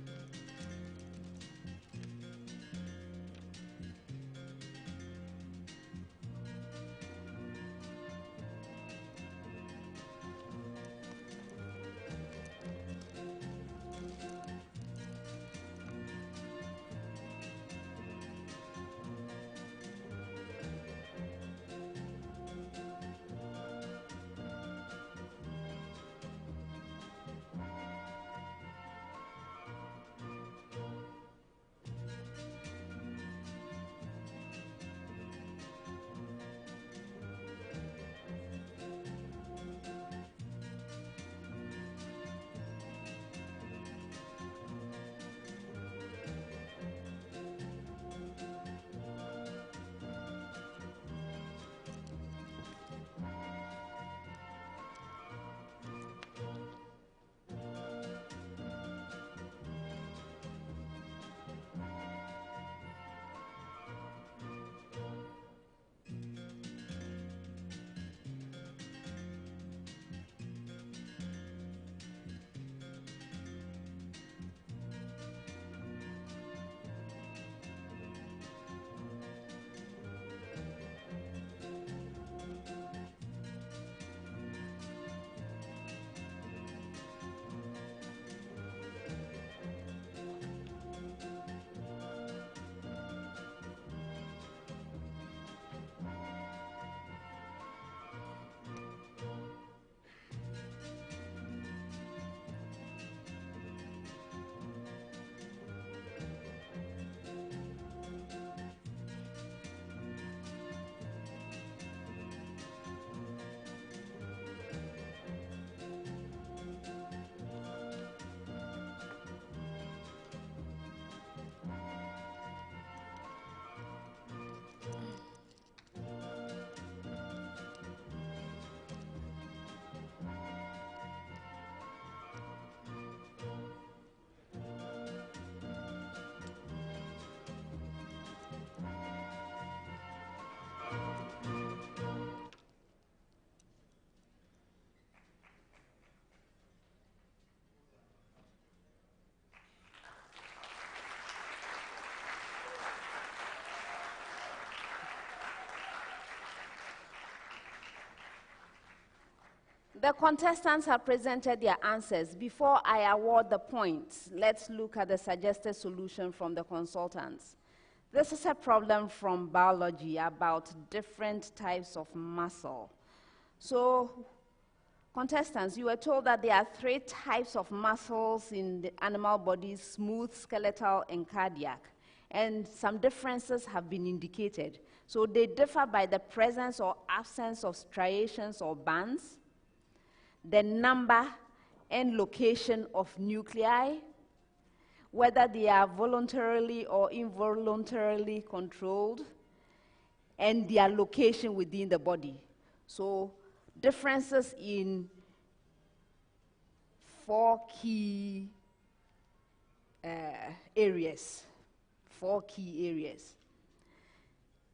Speaker 3: The contestants have presented their answers. Before I award the points, let's look at the suggested solution from the consultants. This is a problem from biology about different types of muscle. So, contestants, you were told that there are 3 types of muscles in the animal bodies: smooth, skeletal, and cardiac. And some differences have been indicated. So they differ by the presence or absence of striations or bands, the number and location of nuclei, whether they are voluntarily or involuntarily controlled, and their location within the body. So differences in 4 key areas. 4 key areas.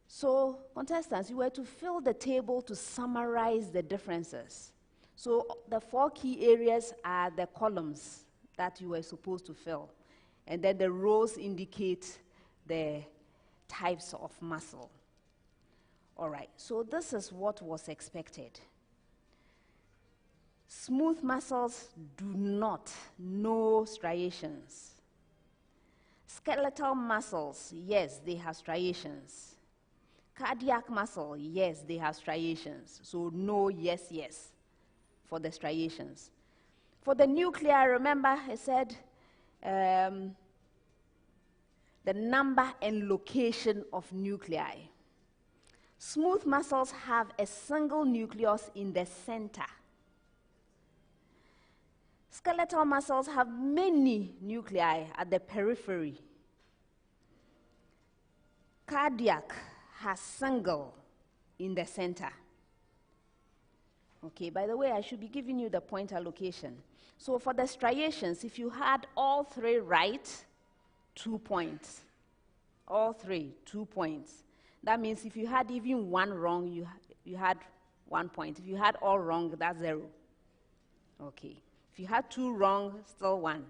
Speaker 3: So, contestants, you were to fill the table to summarize the differences. So, the 4 key areas are the columns that you were supposed to fill. And then the rows indicate the types of muscle. All right, so this is what was expected. Smooth muscles do not, no striations. Skeletal muscles, yes, they have striations. Cardiac muscle, yes, they have striations. So no, yes, yes for the striations. For the nuclei, remember I said the number and location of nuclei. Smooth muscles have a single nucleus in the center. Skeletal muscles have many nuclei at the periphery. Cardiac has single in the center. Okay, by the way, I should be giving you the point allocation. So for the striations, if you had all 3 right, 2 points. All 3, 2 points. That means if you had even 1 wrong, you had 1 point. If you had all wrong, that's 0. Okay. If you had 2 wrong, still 1.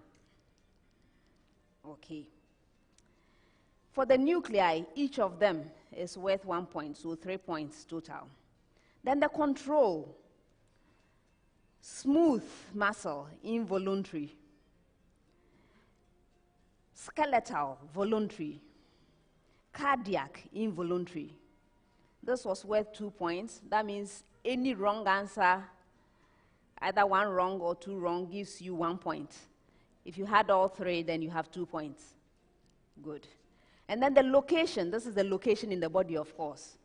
Speaker 3: Okay. For the nuclei, each of them is worth 1 point, so 3 points total. Then the control, smooth muscle, involuntary. Skeletal, voluntary. Cardiac, involuntary. This was worth 2 points. That means any wrong answer, either 1 wrong or 2 wrong, gives you 1 point. If you had all 3, then you have 2 points. Good. And then the location, this is the location in the body, of course.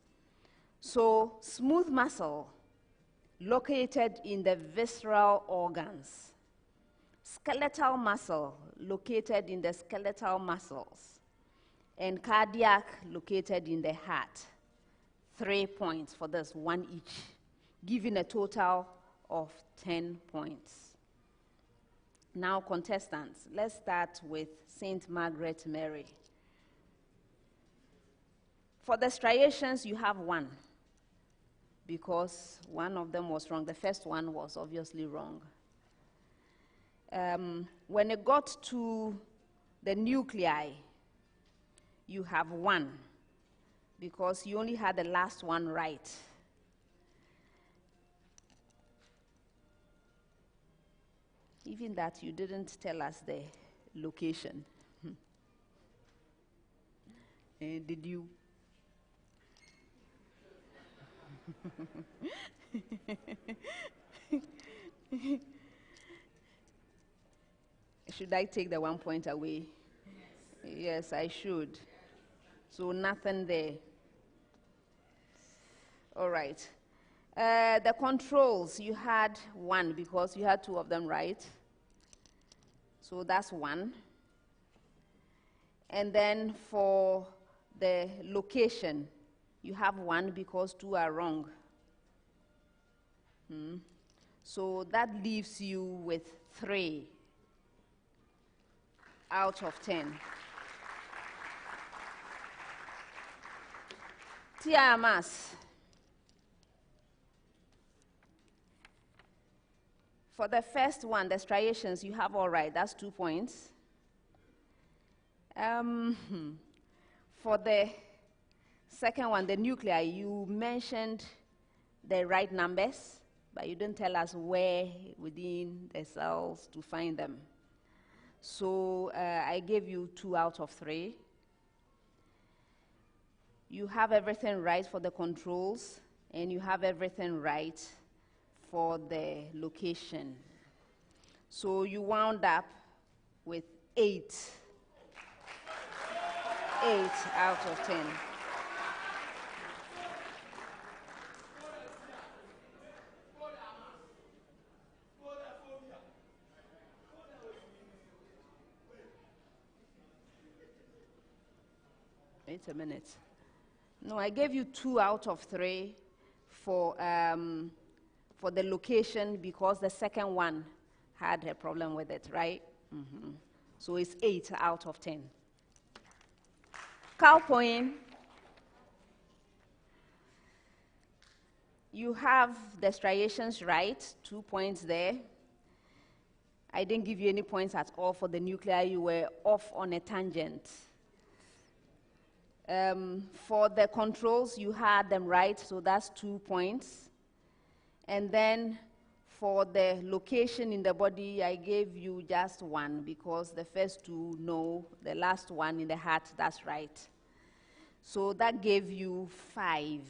Speaker 3: So, smooth muscle, located in the visceral organs. Skeletal muscle, located in the skeletal muscles. And cardiac, located in the heart. 3 points for this, 1 each, giving a total of 10 points. Now, contestants, let's start with St. Margaret Mary. For the striations, you have 1, because one of them was wrong. The first one was obviously wrong. When it got to the nuclei, you have 1, because you only had the last one right. Even that, you didn't tell us the location. Did you? Should I take the 1 point away? Yes, I should. So nothing there. All right. The controls, you had 1 because you had 2 of them right. So that's 1. And then for the location, you have 1 because 2 are wrong. So that leaves you with 3 out of 10. Tia Amass. For the first one, the striations, you have all right. That's 2 points. For the second one, the nuclei, you mentioned the right numbers, but you didn't tell us where within the cells to find them. So I gave you 2 out of 3. You have everything right for the controls, and you have everything right for the location. So you wound up with 8. 8 out of 10. Wait a minute. No, I gave you 2 out of 3 for the location because the second one had a problem with it, right? So it's 8 out of 10. Kalpohin, you have the striations right, 2 points there. I didn't give you any points at all for the nuclei. You were off on a tangent. For the controls, you had them right, so that's 2 points. And then for the location in the body, I gave you just 1 because the first 2, no. The last one in the heart, that's right. So that gave you 5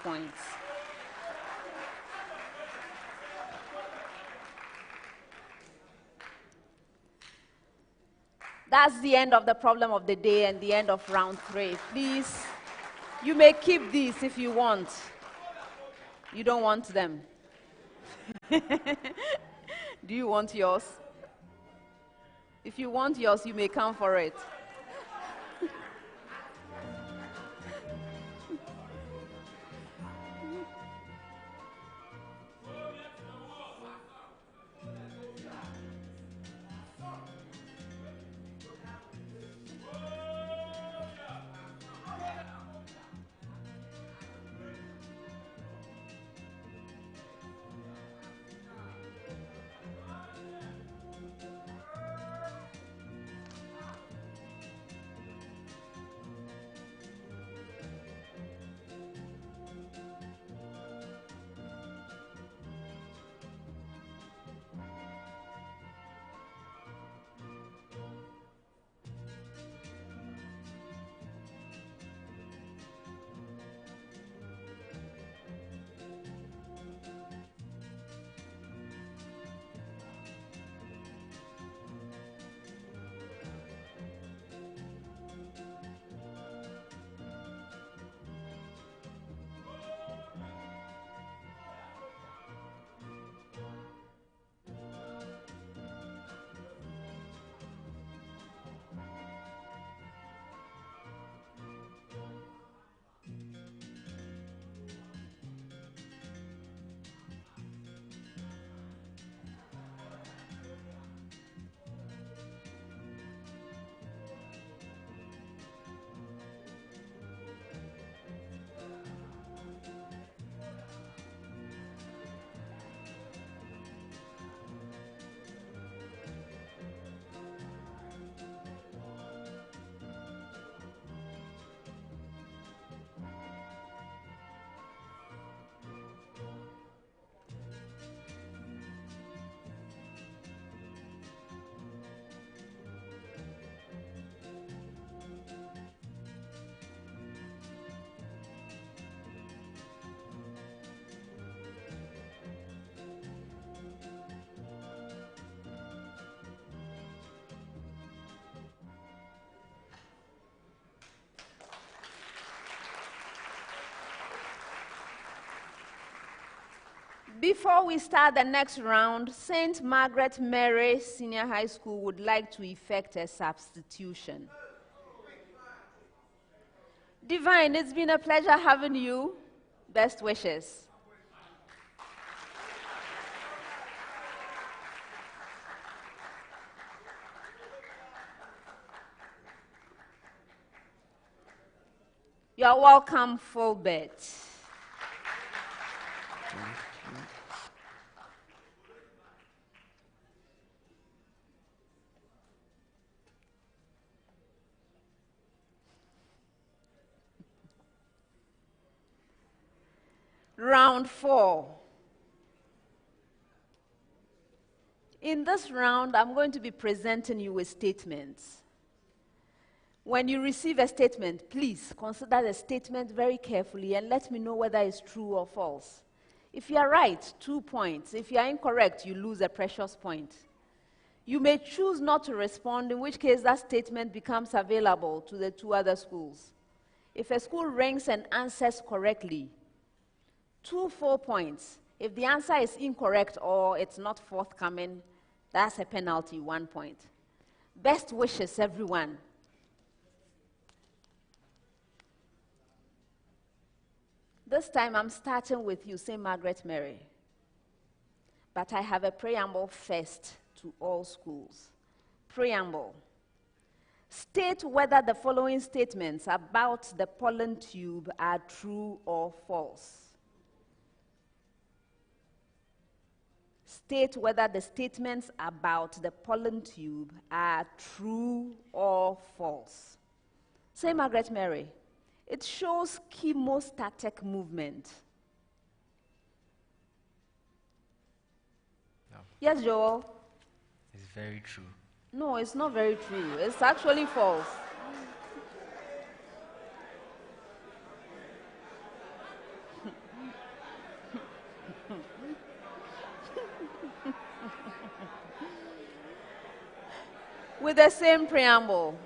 Speaker 3: points. That's the end of the problem of the day and the end of round 3. Please, you may keep these if you want. You don't want them. Do you want yours? If you want yours, you may come for it. Before we start the next round, St. Margaret Mary Senior High School would like to effect a substitution. Divine, it's been a pleasure having you. Best wishes. You're welcome, Fulbert. Round 4. In this round, I'm going to be presenting you with statements. When you receive a statement, please consider the statement very carefully and let me know whether it's true or false. If you are right, 2 points. If you are incorrect, you lose a precious point. You may choose not to respond, in which case that statement becomes available to the 2 other schools. If a school ranks and answers correctly, 2 full points. If the answer is incorrect or it's not forthcoming, that's a penalty, 1 point. Best wishes, everyone. This time I'm starting with you, St. Margaret Mary. But I have a preamble first to all schools. Preamble. State whether the following statements about the pollen tube are true or false. State whether the statements about the pollen tube are true or false. St. Margaret Mary. It shows chemostatic movement.
Speaker 7: No.
Speaker 3: Yes, Joel?
Speaker 7: It's very true.
Speaker 3: No, it's not very true. It's actually false. With the same preamble.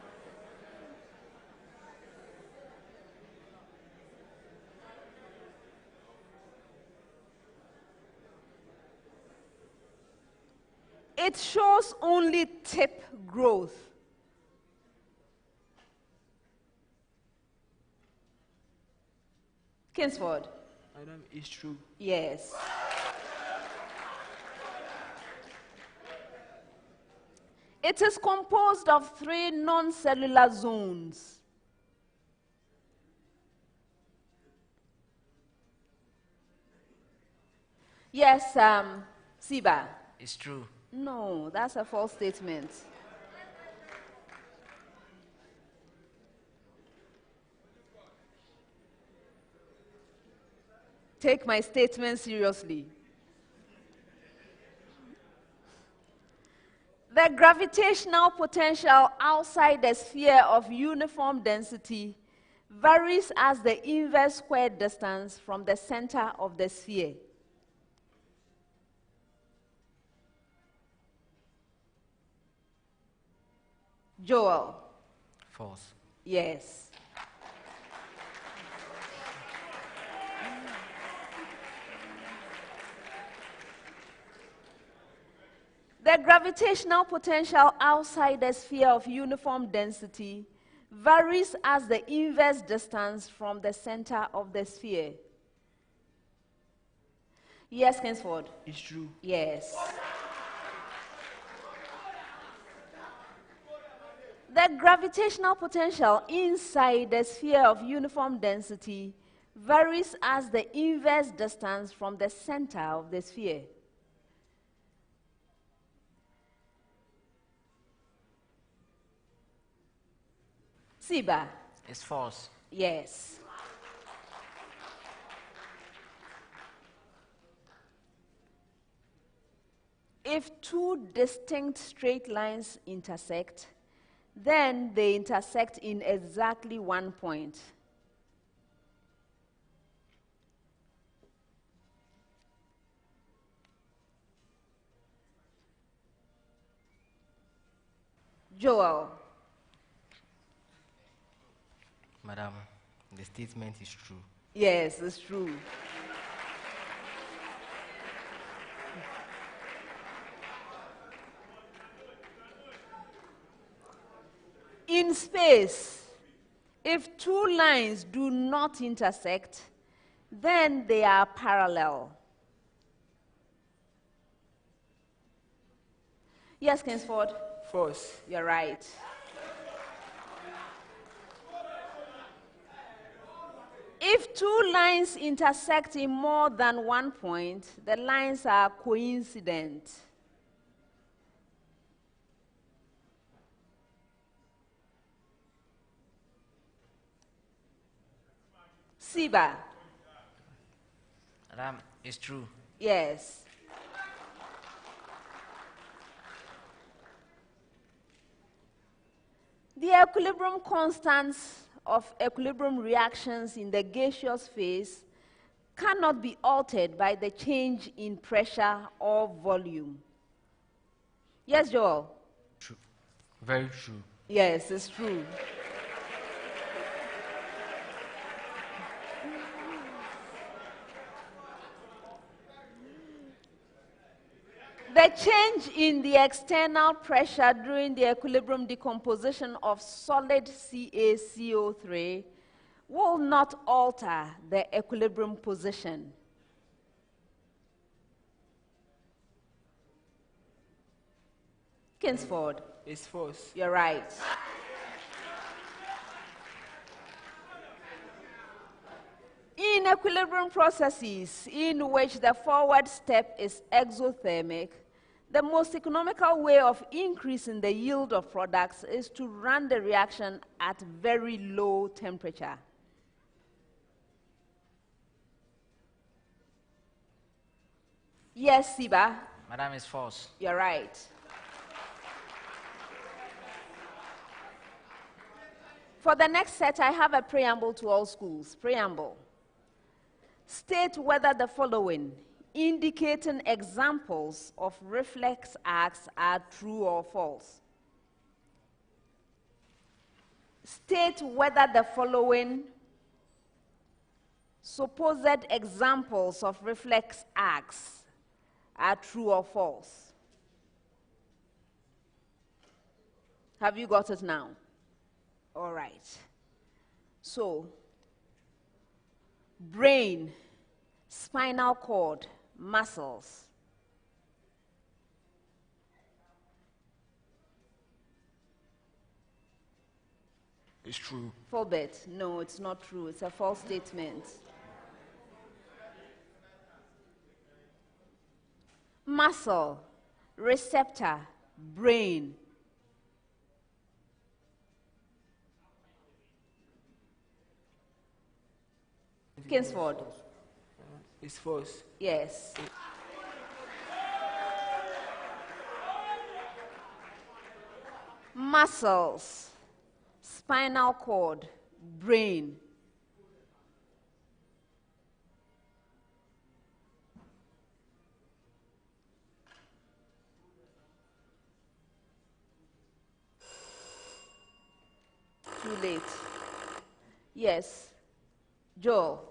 Speaker 3: It shows only tip growth. Kingsford.
Speaker 6: Madam, it's true.
Speaker 3: Yes. It is composed of 3 non-cellular zones. Yes, Siba.
Speaker 5: It's true.
Speaker 3: No, that's a false statement. Take my statement seriously. The gravitational potential outside the sphere of uniform density varies as the inverse square distance from the center of the sphere. Joel.
Speaker 7: False.
Speaker 3: Yes. The gravitational potential outside the sphere of uniform density varies as the inverse distance from the center of the sphere. Yes, Kingsford?
Speaker 6: It's true.
Speaker 3: Yes. The gravitational potential inside the sphere of uniform density varies as the inverse distance from the center of the sphere. Siba?
Speaker 5: It's false.
Speaker 3: Yes. If 2 distinct straight lines intersect, then they intersect in exactly 1 point. Joel.
Speaker 7: Madam, the statement is true.
Speaker 3: Yes, it's true. In space, if two lines do not intersect, then they are parallel. Yes, Kingsford?
Speaker 6: False.
Speaker 3: You're right. If two lines intersect in more than one point, the lines are coincident. Siba?
Speaker 5: Madam, it's true.
Speaker 3: Yes. The equilibrium constants of equilibrium reactions in the gaseous phase cannot be altered by the change in pressure or volume. Yes, Joel?
Speaker 8: True. Very true.
Speaker 3: Yes, it's true. The change in the external pressure during the equilibrium decomposition of solid CaCO3 will not alter the equilibrium position. Kingsford?
Speaker 6: It's false.
Speaker 3: You're right. In equilibrium processes in which the forward step is exothermic, the most economical way of increasing the yield of products is to run the reaction at very low temperature. Yes, Siba?
Speaker 5: Madam, it's false.
Speaker 3: You're right. For the next set, I have a preamble to all schools. Preamble. State whether the following, indicating examples of reflex arcs, are true or false. State whether the following supposed examples of reflex arcs are true or false. Have you got it now? All right. So, brain, spinal cord, muscles.
Speaker 6: It's true.
Speaker 3: Fulbert, no, it's not true. It's a false statement. Muscle, receptor, brain. Kingsford.
Speaker 6: It's false.
Speaker 3: Yes. Muscles, spinal cord, brain. Too late. Yes. Joel.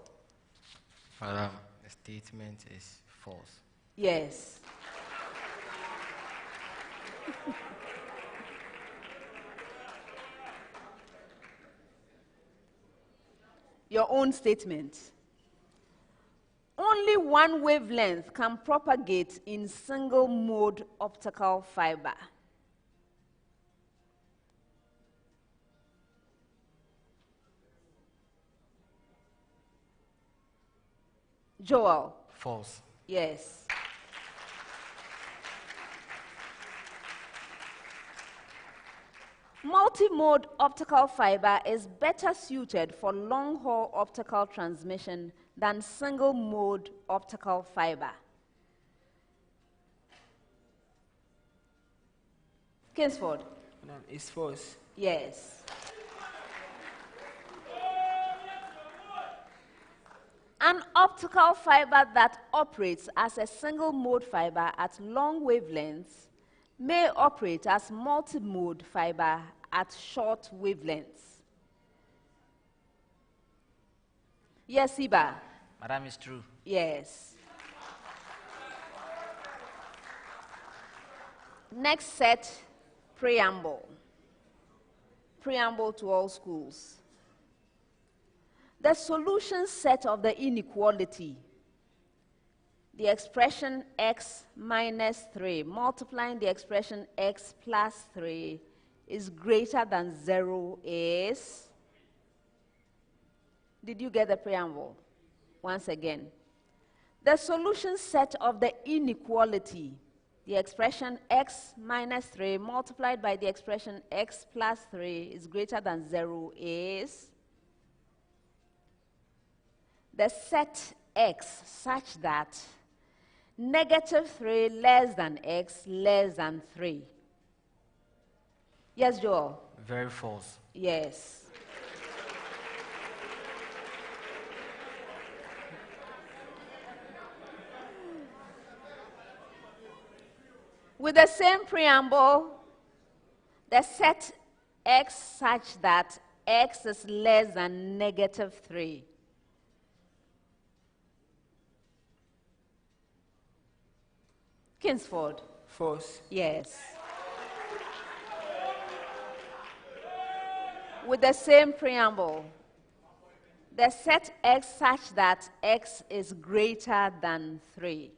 Speaker 7: Madam, the statement is false.
Speaker 3: Yes. Your own statement. Only one wavelength can propagate in single mode optical fiber. Joel.
Speaker 7: False.
Speaker 3: Yes. Multi-mode optical fiber is better suited for long-haul optical transmission than single-mode optical fiber. Kingsford.
Speaker 6: No, it's false.
Speaker 3: Yes. An optical fiber that operates as a single-mode fiber at long wavelengths may operate as multi-mode fiber at short wavelengths. Yes, Iba?
Speaker 5: Madam, it's true.
Speaker 3: Yes. Next set, preamble. Preamble to all schools. The solution set of the inequality, the expression x minus 3 multiplying the expression x plus 3 is greater than 0 is... Did you get the preamble? Once again. The solution set of the inequality, the expression x minus 3 multiplied by the expression x plus 3 is greater than 0 is the set x such that negative 3 less than x less than 3. Yes, Joel?
Speaker 7: Very false.
Speaker 3: Yes. With the same preamble, the set x such that x is less than negative 3. Kingsford.
Speaker 6: False.
Speaker 3: Yes. With the same preamble, the set x such that x is greater than 3.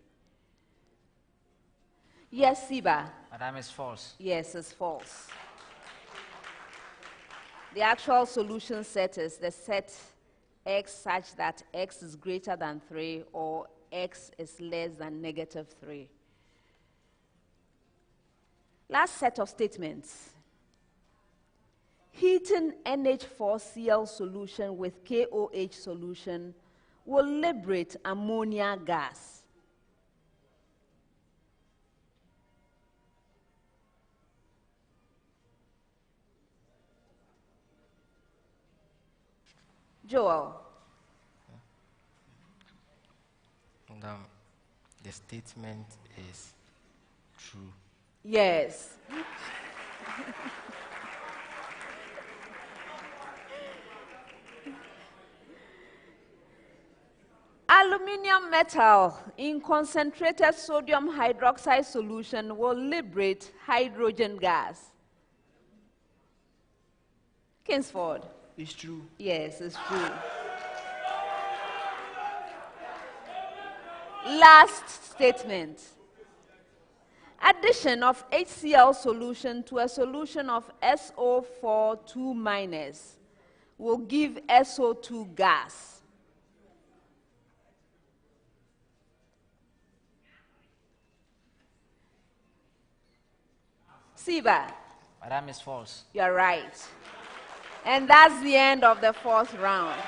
Speaker 3: Yes, Siba.
Speaker 5: Madam, is false.
Speaker 3: Yes, it's false. The actual solution set is the set x such that x is greater than 3 or x is less than negative 3. Last set of statements. Heating NH4Cl solution with KOH solution will liberate ammonia gas. Joel.
Speaker 7: And, the statement is true.
Speaker 3: Yes. Aluminium metal in concentrated sodium hydroxide solution will liberate hydrogen gas. Kingsford.
Speaker 6: It's true.
Speaker 3: Yes, it's true. Last statement. Addition of HCl solution to a solution of SO4 2- will give SO2 gas. Siba.
Speaker 5: Madam, is false.
Speaker 3: You're right. And that's the end of the fourth round.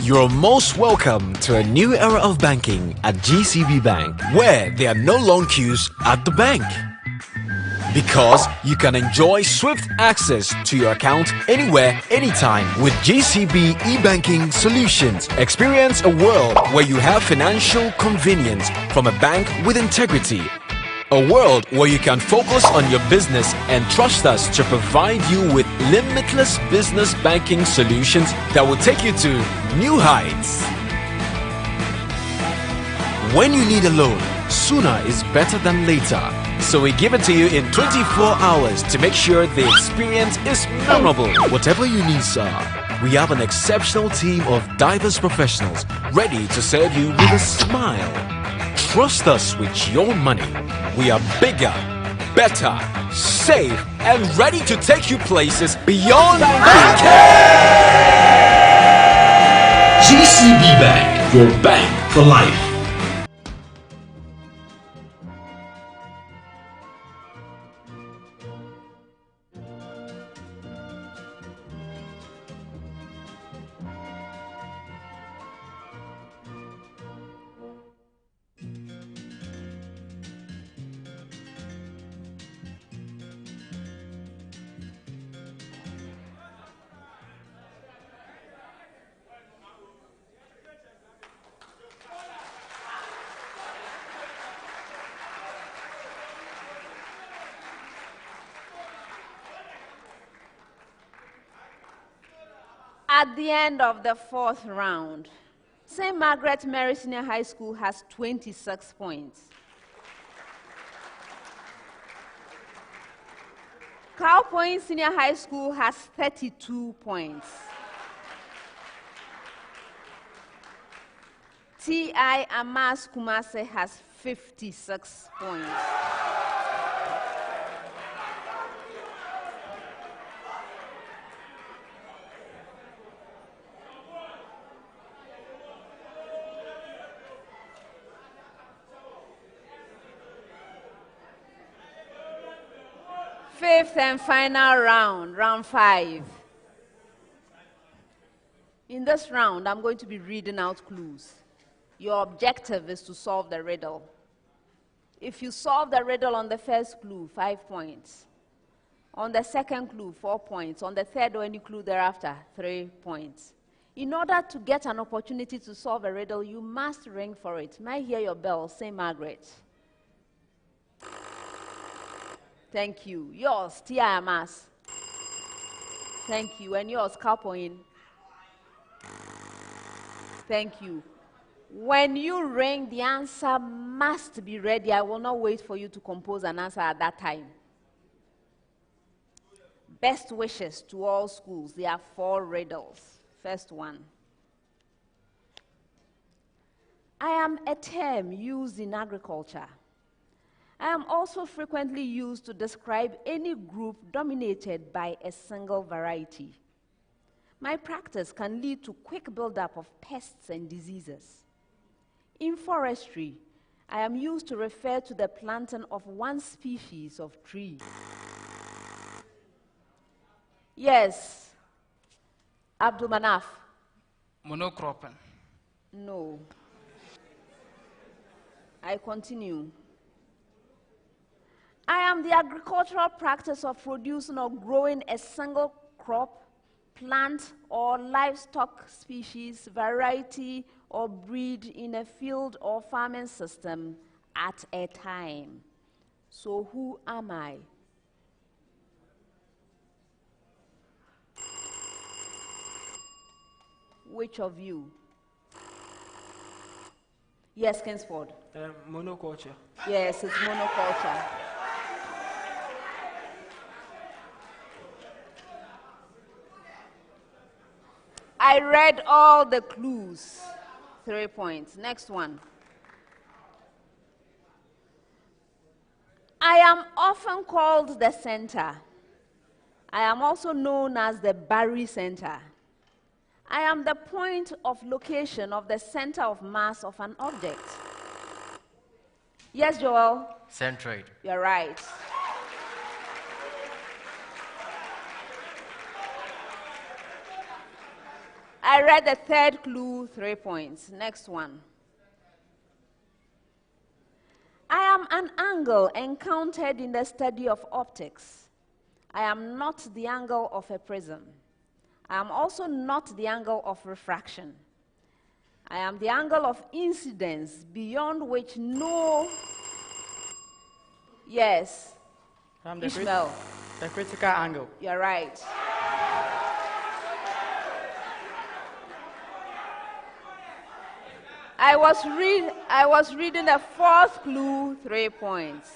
Speaker 2: You're most welcome to a new era of banking at GCB Bank, where there are no long queues at the bank. Because you can enjoy swift access to your account anywhere, anytime with GCB e-banking solutions. Experience a world where you have financial convenience from a bank with integrity. A world where you can focus on your business and trust us to provide you with limitless business banking solutions that will take you to new heights. When you need a loan, sooner is better than later. So we give it to you in 24 hours to make sure the experience is memorable. Whatever you need, sir, we have an exceptional team of diverse professionals ready to serve you with a smile. Trust us with your money. We are bigger, better, safe, and ready to take you places beyond banking.
Speaker 1: GCB Bank, your bank for life.
Speaker 3: At the end of the fourth round, St. Margaret Mary Senior High School has 26 points. Kalpohin Senior High School has 32 points. TI Amass Kumasi has 56 points. Fifth and final round, round 5. In this round, I'm going to be reading out clues. Your objective is to solve the riddle. If you solve the riddle on the first clue, 5 points. On the second clue, 4 points. On the third or any clue thereafter, 3 points. In order to get an opportunity to solve a riddle, you must ring for it. May I hear your bell, St. Margaret? Thank you. Yours, TI Amass. Thank you. And yours, Kalpohin. Thank you. When you ring, the answer must be ready. I will not wait for you to compose an answer at that time. Best wishes to all schools. There are 4 riddles. First one. I am a term used in agriculture. I am also frequently used to describe any group dominated by a single variety. My practice can lead to quick buildup of pests and diseases. In forestry, I am used to refer to the planting of one species of tree. Yes, Abdul Manaf.
Speaker 9: Monocropping.
Speaker 3: No. I continue. I am the agricultural practice of producing or growing a single crop, plant, or livestock species, variety, or breed in a field or farming system at a time. So who am I? Which of you? Yes, Kingsford.
Speaker 6: Monoculture.
Speaker 3: Yes, it's monoculture. I read all the clues. 3 points. Next one. I am often called the center. I am also known as the Barry Center. I am the point of location of the center of mass of an object. Yes, Joel?
Speaker 7: Centroid.
Speaker 3: You're right. I read the third clue, 3 points. Next one. I am an angle encountered in the study of optics. I am not the angle of a prism. I am also not the angle of refraction. I am the angle of incidence beyond which no... Yes. Ishmael.
Speaker 4: The critical angle.
Speaker 3: You're right. I was reading the fourth clue, 3 points.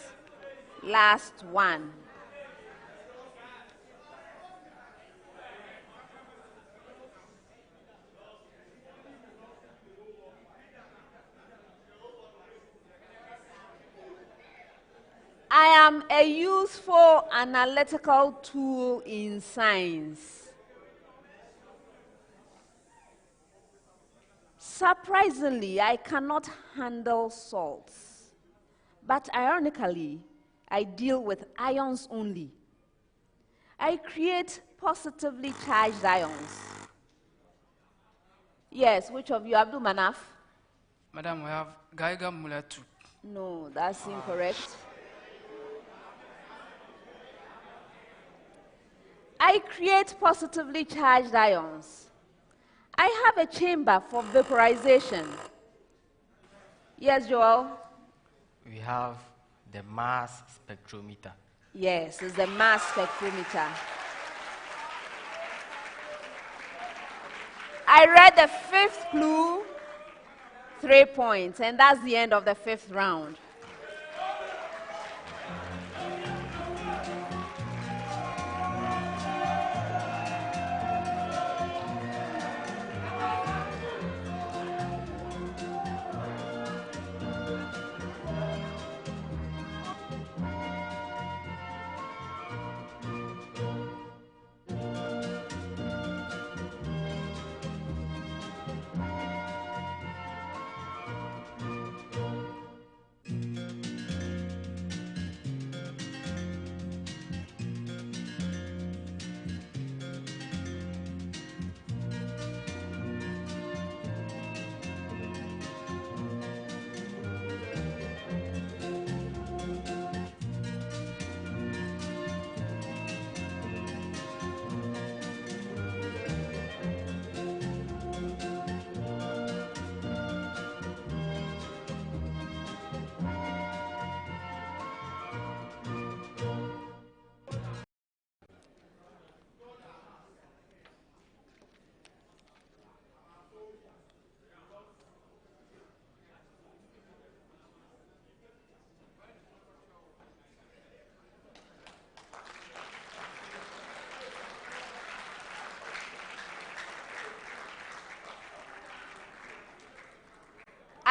Speaker 3: Last one. I am a useful analytical tool in science. Surprisingly, I cannot handle salts. But ironically, I deal with ions only. I create positively charged ions. Yes, which of you? Abdul Manaf?
Speaker 9: Madam, we have Geiger-Müller too.
Speaker 3: No, that's incorrect. I create positively charged ions. I have a chamber for vaporization. Yes, Joel?
Speaker 7: We have the mass spectrometer.
Speaker 3: Yes, it's the mass spectrometer. I read the fifth clue, 3 points, and that's the end of the fifth round.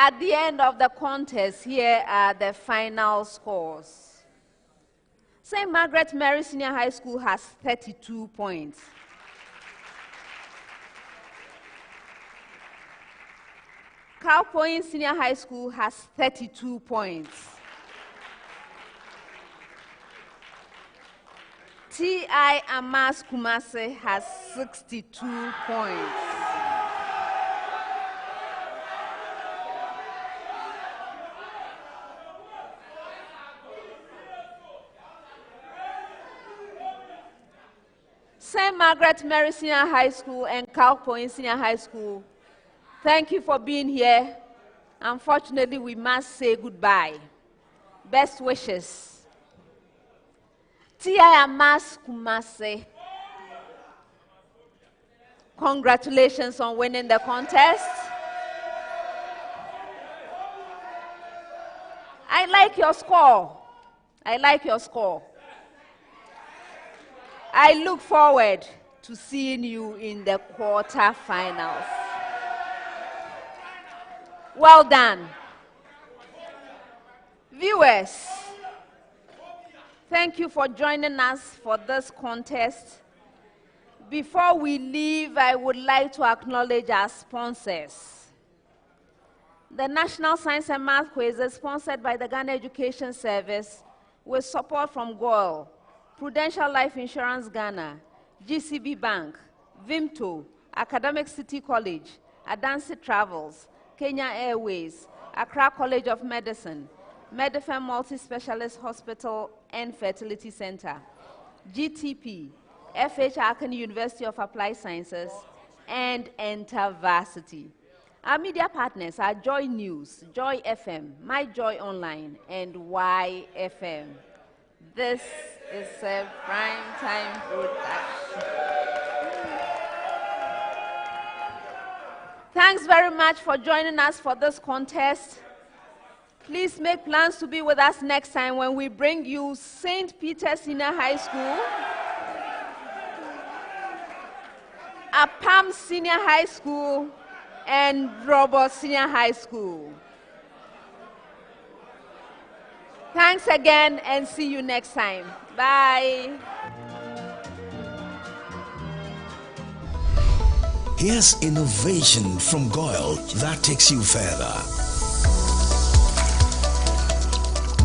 Speaker 3: At the end of the contest, here are the final scores. St. Margaret Mary Senior High School has 32 points. Kalpohin Senior High School has 32 points. T.I. Amass Kumasi has 62 points. St. Margaret Mary Senior High School and Kalpohin Senior High School, thank you for being here. Unfortunately, we must say goodbye. Best wishes. T.I. Amass Kumasi, congratulations on winning the contest. I like your score. I like your score. I look forward to seeing you in the quarterfinals. Well done. Viewers, thank you for joining us for this contest. Before we leave, I would like to acknowledge our sponsors. The National Science and Math Quiz is sponsored by the Ghana Education Service with support from GOIL, Prudential Life Insurance Ghana, GCB Bank, Vimto, Academic City College, Adansi Travels, Kenya Airways, Accra College of Medicine, Medifem Multi-Specialist Hospital and Fertility Center, GTP, FH Arkan University of Applied Sciences, and InterVarsity. Our media partners are Joy News, Joy FM, My Joy Online, and YFM. This is a prime time production. Thanks very much for joining us for this contest. Please make plans to be with us next time when we bring you St. Peter's Senior High School, Apam Senior High School, and Robert Senior High School. Thanks again and see you next time. Bye.
Speaker 1: Here's innovation from GOIL that takes you further.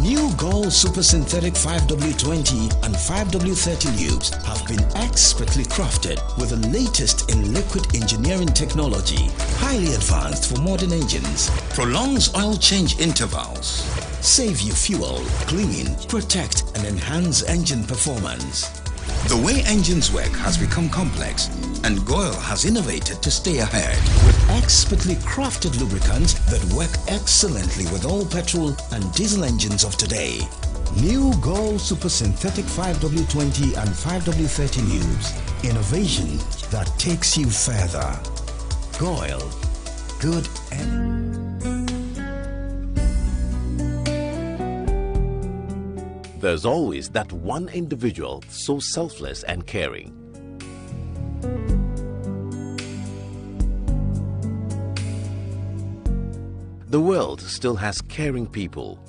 Speaker 1: New GOIL Super Synthetic 5W20 and 5W30 lubes have been expertly crafted with the latest in liquid engineering technology, highly advanced for modern engines, prolongs oil change intervals, save you fuel, clean, protect and enhance engine performance. The way engines work has become complex, and GOIL has innovated to stay ahead with expertly crafted lubricants that work excellently with all petrol and diesel engines of today. New GOIL Super Synthetic 5W20 and 5W30 lubes. Innovation that takes you further. Goyle. Good and...
Speaker 11: There's always that one individual so selfless and caring. The world still has caring people.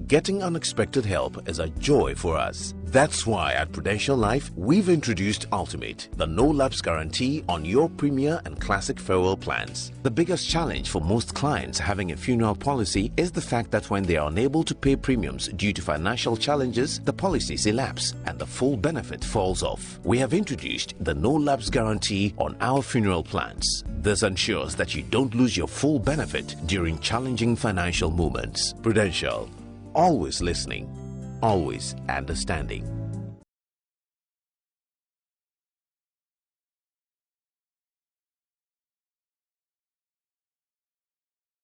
Speaker 11: Getting unexpected help is a joy for us. That's why at Prudential Life, we've introduced Ultimate, the no-lapse guarantee on your Premier and Classic farewell plans. The biggest challenge for most clients having a funeral policy is the fact that when they are unable to pay premiums due to financial challenges, the policies elapse and the full benefit falls off. We have introduced the no-lapse guarantee on our funeral plans. This ensures that you don't lose your full benefit during challenging financial moments. Prudential. Always listening, always understanding.